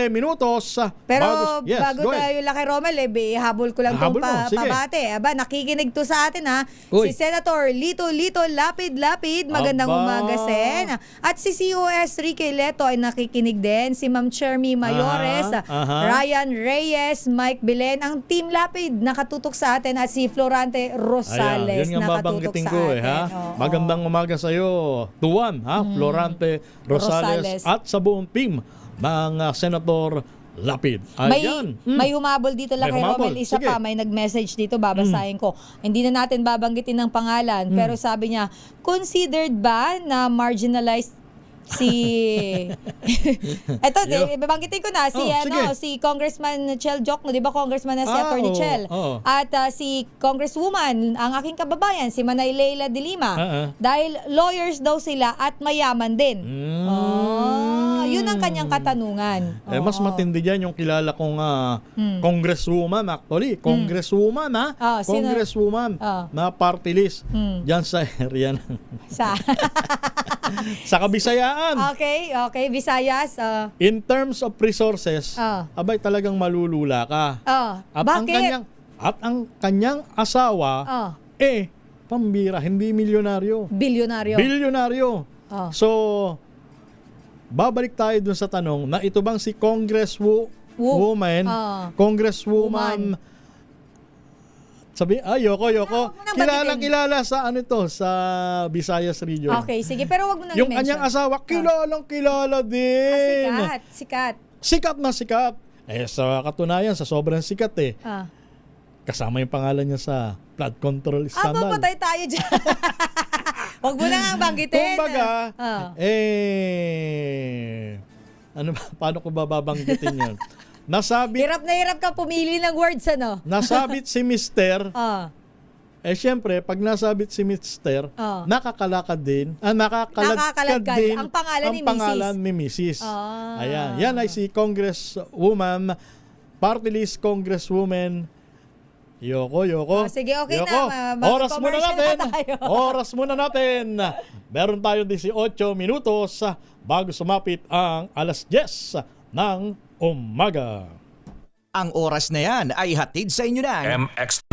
minutos. Pero Yes, bago go ahead. tayo Laki Romel, habol ko lang itong Habol mo, sige. pabate. Aba, nakikinig to sa atin ha. Uy. Si Senator Lito Lapid. Magandang Aba. umaga, Sen. At si COS Ricky Leto ay nakikinig din. Si Ma'am Chermy Mayores, Aha. Ryan Reyes, Mike Belen. Ang Team Lapid nakatutok sa atin. At si Florante Rosales Ayan, yun nga nakatutok babanggitin sa ko atin. ha. Magandang umaga sa iyo, Tuan, Florante Rosales at sa buong team ng Senator Lapid. Ayan. May humabol dito lang May kay humabol. Romel. Isa Sige. pa, may nag-message dito, babasahin ko. Hindi na natin babanggitin ng pangalan, pero sabi niya, considered ba na marginalized eto, babanggitin ko na si Congressman Chel Jokno, 'di ba congressman na si Attorney Chel? At si Congresswoman, ang aking kababayan, si Manay Leila de Lima. Dahil lawyers daw sila at mayaman din. Yun ang kanyang katanungan. Mas matindi dyan yung kilala kong congresswoman actually. Congresswoman Congresswoman na party list dyan sa area ng sa Kabisayaan. Okay, Visayas. In terms of resources, abay talagang malulula ka. Bakit? At ang kanyang asawa pambira, hindi milyonaryo. Bilyonaryo. So, babalik tayo dun sa tanong na ito bang si Congresswoman, Yoko. Kilalang-kilala sa sa Visayas region. Okay, sige, pero wag mo nang yung i-mention. kanyang asawa, kilalang-kilala din. Sikat. Sikat. Sa katunayan, sa sobrang sikat kasama yung pangalan niya sa flood control scandal. Mapatay tayo dyan. Wag mo na nga banggitin. Kumbaga, paano ko babanggitin yun? Hirap na hirap ka pumili ng words, ano? Nasabit si Mister. Siyempre, pag nasabit si Mister, nakakalakad din. Nakakaladkad din ang pangalan ni Mrs. Ayan. Yan ay si Congresswoman, party list Congresswoman Yoko. Sige, okay Yoko. na. Oras muna natin. Meron tayo 18 minutos bago sumapit ang alas 10 ng umaga. Ang oras na yan ay hatid sa inyo ng MX.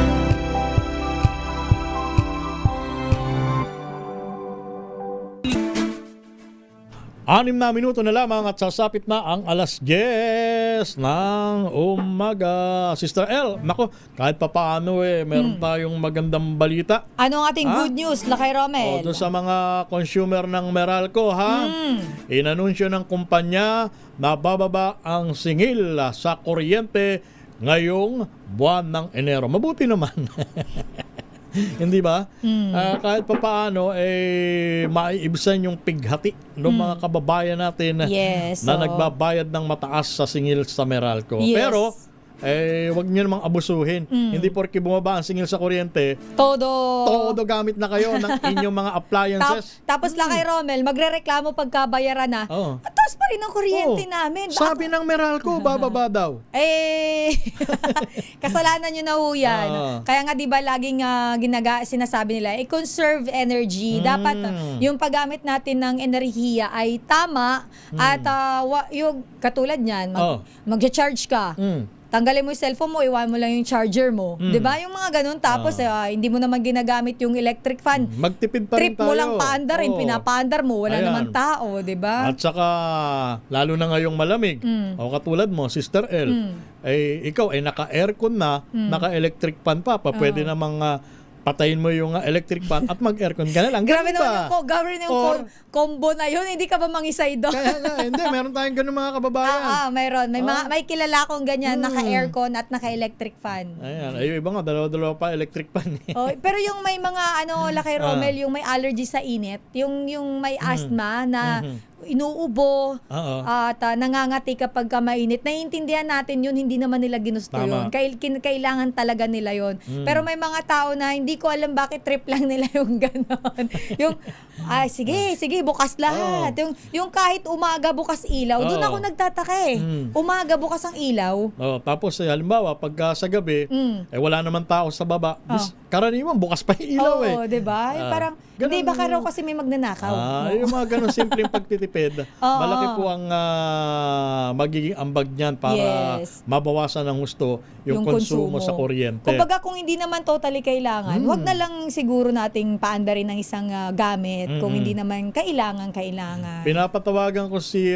Anim na minuto na lamang at sasapit na ang alas 10 ng umaga. Sister L, nako, kahit pa paano meron tayong magandang balita. Ano ang ating good news, Lakay Romel? Doon sa mga consumer ng Meralco, inanunsyo ng kumpanya na bababa ang singil sa kuryente ngayong buwan ng Enero. Mabuti naman. Hindi ba? Kahit pa paano maiibsan yung pighati ng mga kababayan natin na nagbabayad ng mataas sa singil sa Meralco. Pero wag niyo namang abusuhin. Hindi porke bumaba ang singil sa kuryente, todo gamit na kayo ng inyong mga appliances. Tapos lang kay Romel, magrereklamo pagkabayaran na. Taas pa rin ang kuryente namin. Sabi ng Meralco, bababa daw. Kasalanan nyo na ho yan. Kaya nga diba laging sinasabi nila, conserve energy. Dapat yung paggamit natin ng enerhiya ay tama at yung katulad niyan, mag-charge ka. Tanggalin mo yung cellphone mo, iwan mo lang yung charger mo. 'Di ba? Yung mga ganun. Tapos hindi mo naman ginagamit yung electric fan. Magtipid pa rin Trip tayo. mo lang paandarin, pinapaandar mo, wala naman tao, 'di ba? At saka lalo na ngayong malamig. O katulad mo, Sister L, ikaw ay naka-aircon na, naka-electric fan pa, pwede namang patayin mo yung electric fan at mag-aircon ka na lang. Grabe Ganun naman ba? grabe na yung Or- combo na yun. Hindi ka ba mangisay doon? Kaya nga, hindi. Meron tayong ganun mga kababayan. Mayroon. May kilala akong ganyan, naka-aircon at naka-electric fan. Ayan. Ay, yung iba nga, dalawa-dalawa pa electric fan. Oh, pero yung may mga Lakay Romel, yung may allergy sa init, yung may asthma na inuubo at nangangati kapag ka mainit. Naiintindihan natin yun, hindi naman nila ginusto Tama. yun. Kailangan talaga nila yun. Pero may mga tao na hindi ko alam bakit trip lang nila yung ganon. Yung, sige, bukas lahat. Yung kahit umaga bukas ilaw, doon ako nagtataka eh. Umaga bukas ang ilaw. Tapos, halimbawa, pagka sa gabi, wala naman tao sa baba. Karaniwan, bukas pa yung ilaw eh. Oo, diba? Parang, hindi, baka raw kasi may magnanakaw. Yung mga ganun simpleng pagtitipid, malaki po ang magiging ambag niyan para mabawasan ng husto yung konsumo sa kuryente. Kumbaga kung hindi naman totally kailangan, wag na lang siguro nating paandarin ng isang gamit kung hindi naman kailangan. Pinapatawagan ko si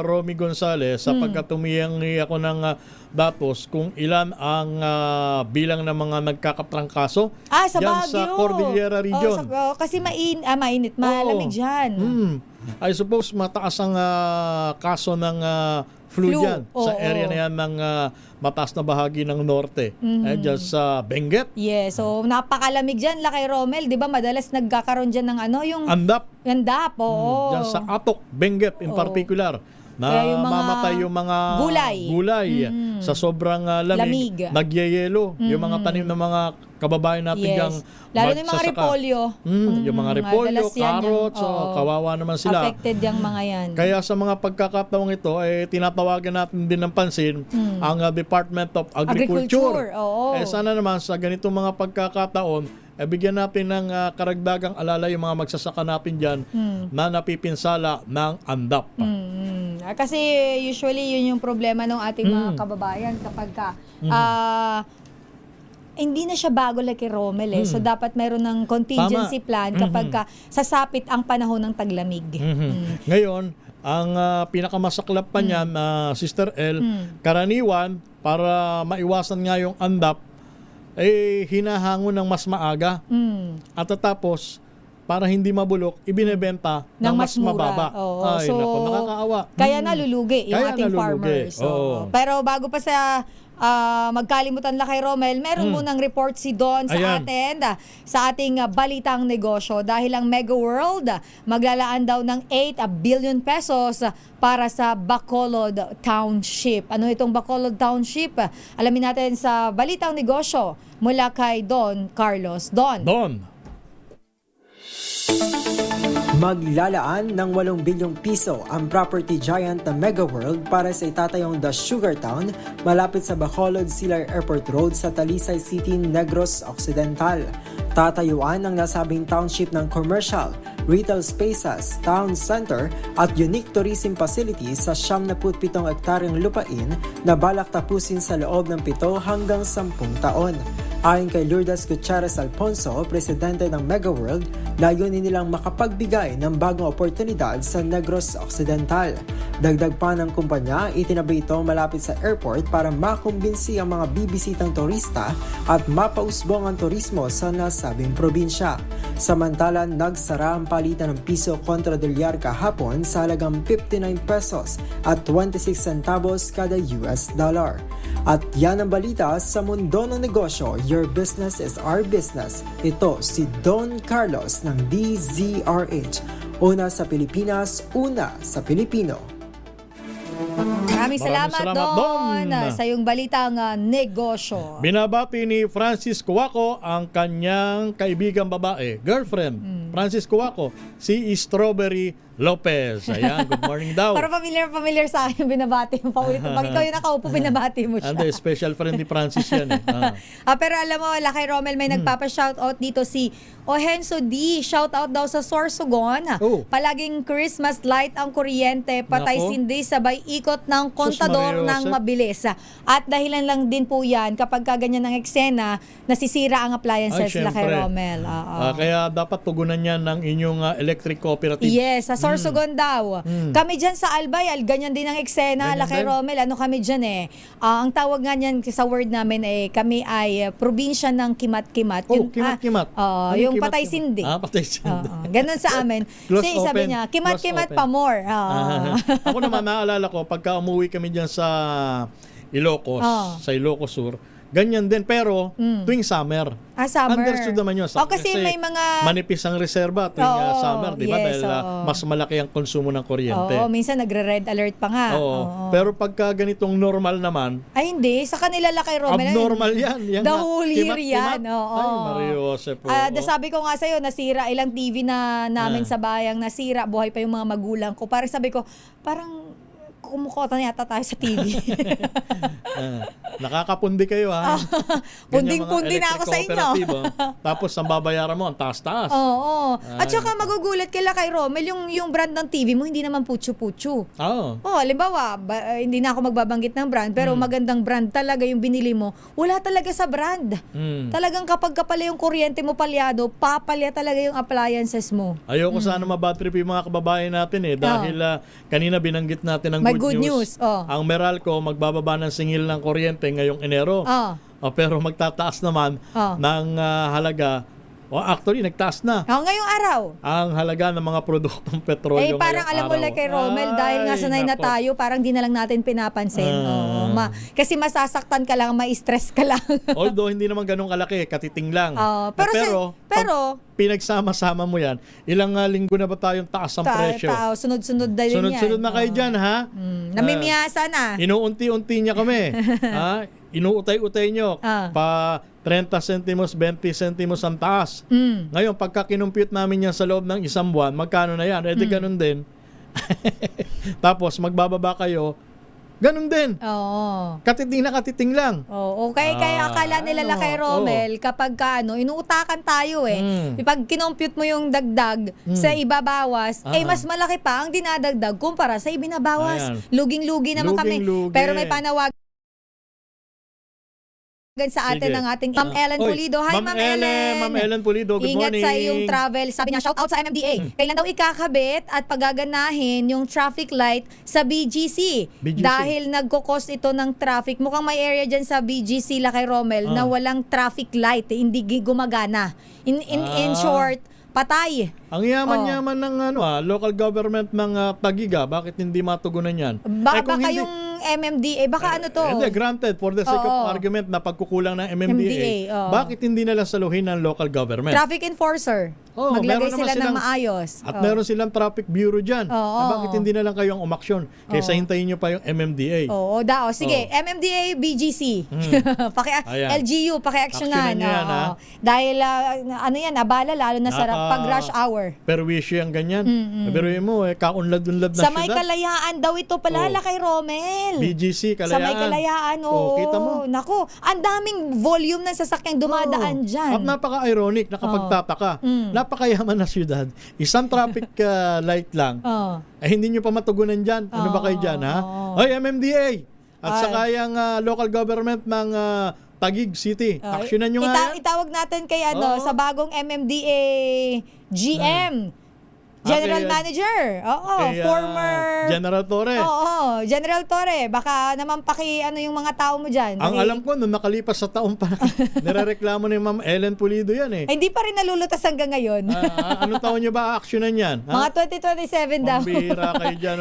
Romy Gonzales sapagkat tumiyangi ako ng datos kung ilan ang bilang ng mga nagkakatrangkaso Sa dyan Baguio. sa Cordillera region. Kasi mainit, malamig dyan. I suppose mataas ang kaso ng flu dyan sa area na yan ng mataas na bahagi ng norte. Dyan sa Benguet. Yes, so napakalamig dyan, Lakay Romel. Di ba madalas nagkakaroon dyan ng yung Andap. Oo. Dyan sa Atok, Benguet in particular. Na Kaya yung mga mamatay yung mga gulay. sa sobrang lamig. Nagyayelo yung mga tanim ng mga kababayan natin diyang lalo na yung mga repolyo. Yung mga repolyo, madalas yan carrots, kawawa naman sila. Affected yung mga yan. Kaya sa mga pagkakataong ito, tinatawagan natin din ng pansin ang Department of Agriculture. Sana naman sa ganitong mga pagkakataon, bigyan natin ng karagdagang alala yung mga magsasaka natin dyan na napipinsala ng andap. Kasi usually yun yung problema ng ating mga kababayan kapag hindi na siya bago like Romel So dapat meron ng contingency plan kapag sasapit ang panahon ng taglamig. Ngayon, ang pinakamasaklap pa niyan, Sister L, karaniwan para maiwasan nga yung andap, hinahango ng mas maaga. At tapos, para hindi mabulok, ibinebenta ng mas mababa. Ay, naku, nakakaawa. Kaya nalulugi yung ating farmers. Pero bago pa sa magkalimutan Lakay Romel, meron munang report si Don sa atin sa ating balitang negosyo dahil ang Mega World maglalaan daw ng 8 billion pesos para sa Bacolod Township. Ano itong Bacolod Township? Alamin natin sa balitang negosyo mula kay Don Carlos. Don. Maglalaan ng 8 bilyong piso ang property giant na Mega World para sa itatayong The Sugar Town malapit sa Bacolod Silar Airport Road sa Talisay City, Negros Occidental. Tatayuan ang nasabing township ng commercial, retail spaces, town center at unique tourism facilities sa 77 hektaryang lupain na balak tapusin sa loob ng 7 hanggang 10 taon. Ayon kay Lourdes Gutierrez Alfonso, presidente ng Mega World, layunin nilang makapagbigay ng bagong oportunidad sa Negros Occidental. Dagdag pa ng kumpanya, itinabi ito malapit sa airport para makumbinsi ang mga bibisitang turista at mapausbong ang turismo sa nasabing probinsya. Samantala, nagsara ang palitan ng piso kontra dolyar kahapon sa halagang 59 pesos at 26 centavos kada US dollar. At yan ang balita sa mundo ng negosyo. Your business is our business. Ito si Don Carlos ng DZRH. Una sa Pilipinas, una sa Pilipino. Maraming salamat Don sa iyong balitang negosyo. Binabati ni Francis Cuaco ang kanyang kaibigang babae, girlfriend. Francis Cuaco, si Strawberry Lopez. Ayan, good morning daw. Para familiar sa akin binabati mo. Paulit pag ikaw yung nakaupo, binabati mo siya. And special friend ni Francis yan. Pero alam mo, Lakay Romel, may nagpapa-shoutout dito si Ohenso D. Shoutout daw sa Sorsogon. Palaging Christmas light ang kuryente, patay sindi, sabay ikot ng kontador ng mabilis. At dahilan lang din po yan, kapag kaganyan ng eksena, nasisira ang appliances, Lakay Romel. Kaya dapat tugunan yan ng inyong electric cooperative. Yes, sa Sorsogon daw. Kami dyan sa Albay, ganyan din ang eksena, Ganyan Lakay din? Romel, ano kami dyan ang tawag nga niyan sa word namin kami ay probinsya ng kimat-kimat. Oh, kimat-kimat. Ano Yung kimat-kimat? patay sindi. Patay sindi. Ganun sa amin. Close Kasi sabi open. niya, kimat-kimat Close pa open. more. Ako naman, naalala ko, pagka umuwi kami dyan sa Ilocos, sa Ilocos Sur, ganyan din. Pero, tuwing summer. Summer. Understood naman yun. Kasi may mga... manipis ang reserba tuwing summer, di ba? yes, Dahil mas malaki ang konsumo ng kuryente. Oo, minsan nagre-red alert pa nga. Oo. Pero pagka ganitong normal naman, Ay, hindi. Sa kanila Lakay Romel. abnormal yan. The whole year yan. Oo. Ay, Mario Jose po. Sabi ko nga sa'yo, nasira ilang TV na namin sa bayang, nasira, buhay pa yung mga magulang ko. Parang sabi ko, parang kumukota na yata tayo sa TV. Nakakapundi kayo, ha? Punding-pundi na ako sa inyo. Tapos, ang babayaran mo, ang taas-taas. Oo. At saka magugulat kila kay Romel, yung brand ng TV mo, hindi naman putyo-putyo. Oo. Halimbawa, hindi na ako magbabanggit ng brand, pero magandang brand talaga yung binili mo. Wala talaga sa brand. Talagang kapag kapala yung kuryente mo palyado, papalya talaga yung appliances mo. Ayoko sana mabad trip yung mga kababayan natin dahil kanina binanggit natin ang good news. Ang Meralco magbababa ng singil ng kuryente ngayong Enero. Pero magtataas naman ng halaga. Actually, nagtaas na. Ngayong araw. Ang halaga ng mga produktong petrolyo Parang alam mo kay Romel, dahil nga sanay na tayo, parang di na lang natin pinapansin. Kasi masasaktan ka lang, ma-stress ka lang. Although, hindi naman ganun kalaki, katiting lang. Pero pinagsama-sama mo yan, ilang linggo na ba tayong taas ang presyo? Sunod-sunod na din yan. Sunod-sunod na kayo dyan, ha? Namimiyasa na. Inuunti-unti niya kami. Inuutay-utay nyo. Pa 30 centimos, 20 centimos ang taas. Ngayon, pagka kinumpute namin yan sa loob ng isang buwan, magkano na yan? Di ganun din. Tapos, magbababa kayo, ganun din. Katiting na katiting lang. Kaya akala nila Lakay Romel, kapag inuutakan tayo Pag kinompute mo yung dagdag sa ibabawas, mas malaki pa ang dinadagdag kumpara sa ibinabawas. Ayan. Luging-lugi naman kami. Pero may panawag sa atin ng ating Ma'am Ellen Pulido. Hi, Ma'am Ellen. Ma'am Ellen Pulido, good Ingat morning. sa iyong travel. Sabi niya, shout out sa MMDA. Kailan daw ikakabit at pagaganahin yung traffic light sa BGC? Dahil nagkukos ito ng traffic. Mukhang may area dyan sa BGC, Lakay Romel, na walang traffic light. Hindi gumagana. In short, patay. Ang yaman-yaman ng local government ng Tagiga, bakit hindi matugunan yan? Baka yung MMDA, baka Hindi, granted, for the sake of argument na pagkukulang ng MMDA, bakit hindi nila saluhin ng local government? Traffic enforcer. Maglagay sila ng maayos. At meron silang traffic bureau dyan. Bakit hindi na lang kayong umaksyon? Kaysa hintayin nyo pa yung MMDA. Sige, MMDA, BGC. LGU, paki-actionan. Dahil, abala, lalo na sa pag-rush hour. Perwisyo ang ganyan. Sabihin mo, kaunlad-unlad na sa may Kalayaan daw ito pala, Lakay Romel. BGC, Kalayaan. Sa may Kalayaan, kita mo. Naku, ang daming volume ng sasakyang dumadaan dyan. At napaka-ironic, nakapagtataka. Napakayaman na syudad. Isang traffic light lang. Hindi nyo pa matugunan dyan. Ano ba kayo dyan, ha? Oy, MMDA! At saka yung local government ng Taguig City. Aksyonan nyo nga yan. Itawag natin kay sa bagong MMDA GM. General Manager. Former General Torre. General Torre. Baka naman yung mga tao mo dyan. Ang alam ko, nung nakalipas sa taon pa, nirereklamo ni Ma'am Ellen Pulido yan Hindi pa rin nalulutas hanggang ngayon. Anong taon nyo ba aksyonan yan? Mga 2027 daw. Pambira kayo dyan,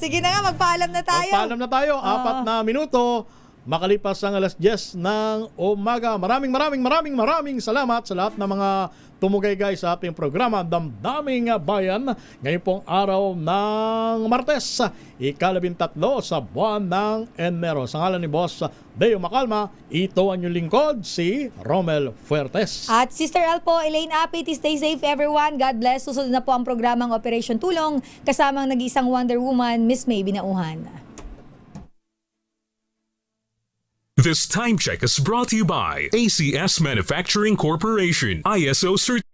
sige na nga, magpaalam na tayo. 4 na minuto. Makalipas ang alas 10 ng umaga. Maraming salamat sa lahat ng mga tumugay sa ating programa Damdaming Bayan. Ngayon pong araw ng Martes, ika-13 sa buwan ng Enero. Sa ngalan ni Boss Deo Macalma, ito ang inyong lingkod, si Romel Fuertes. At Sister L po, Elaine Apit, stay safe everyone. God bless. Susunod na po ang programang Operation Tulong kasamang nag-iisang Wonder Woman, Miss May Binauhan. This time check is brought to you by ACS Manufacturing Corporation, ISO certified.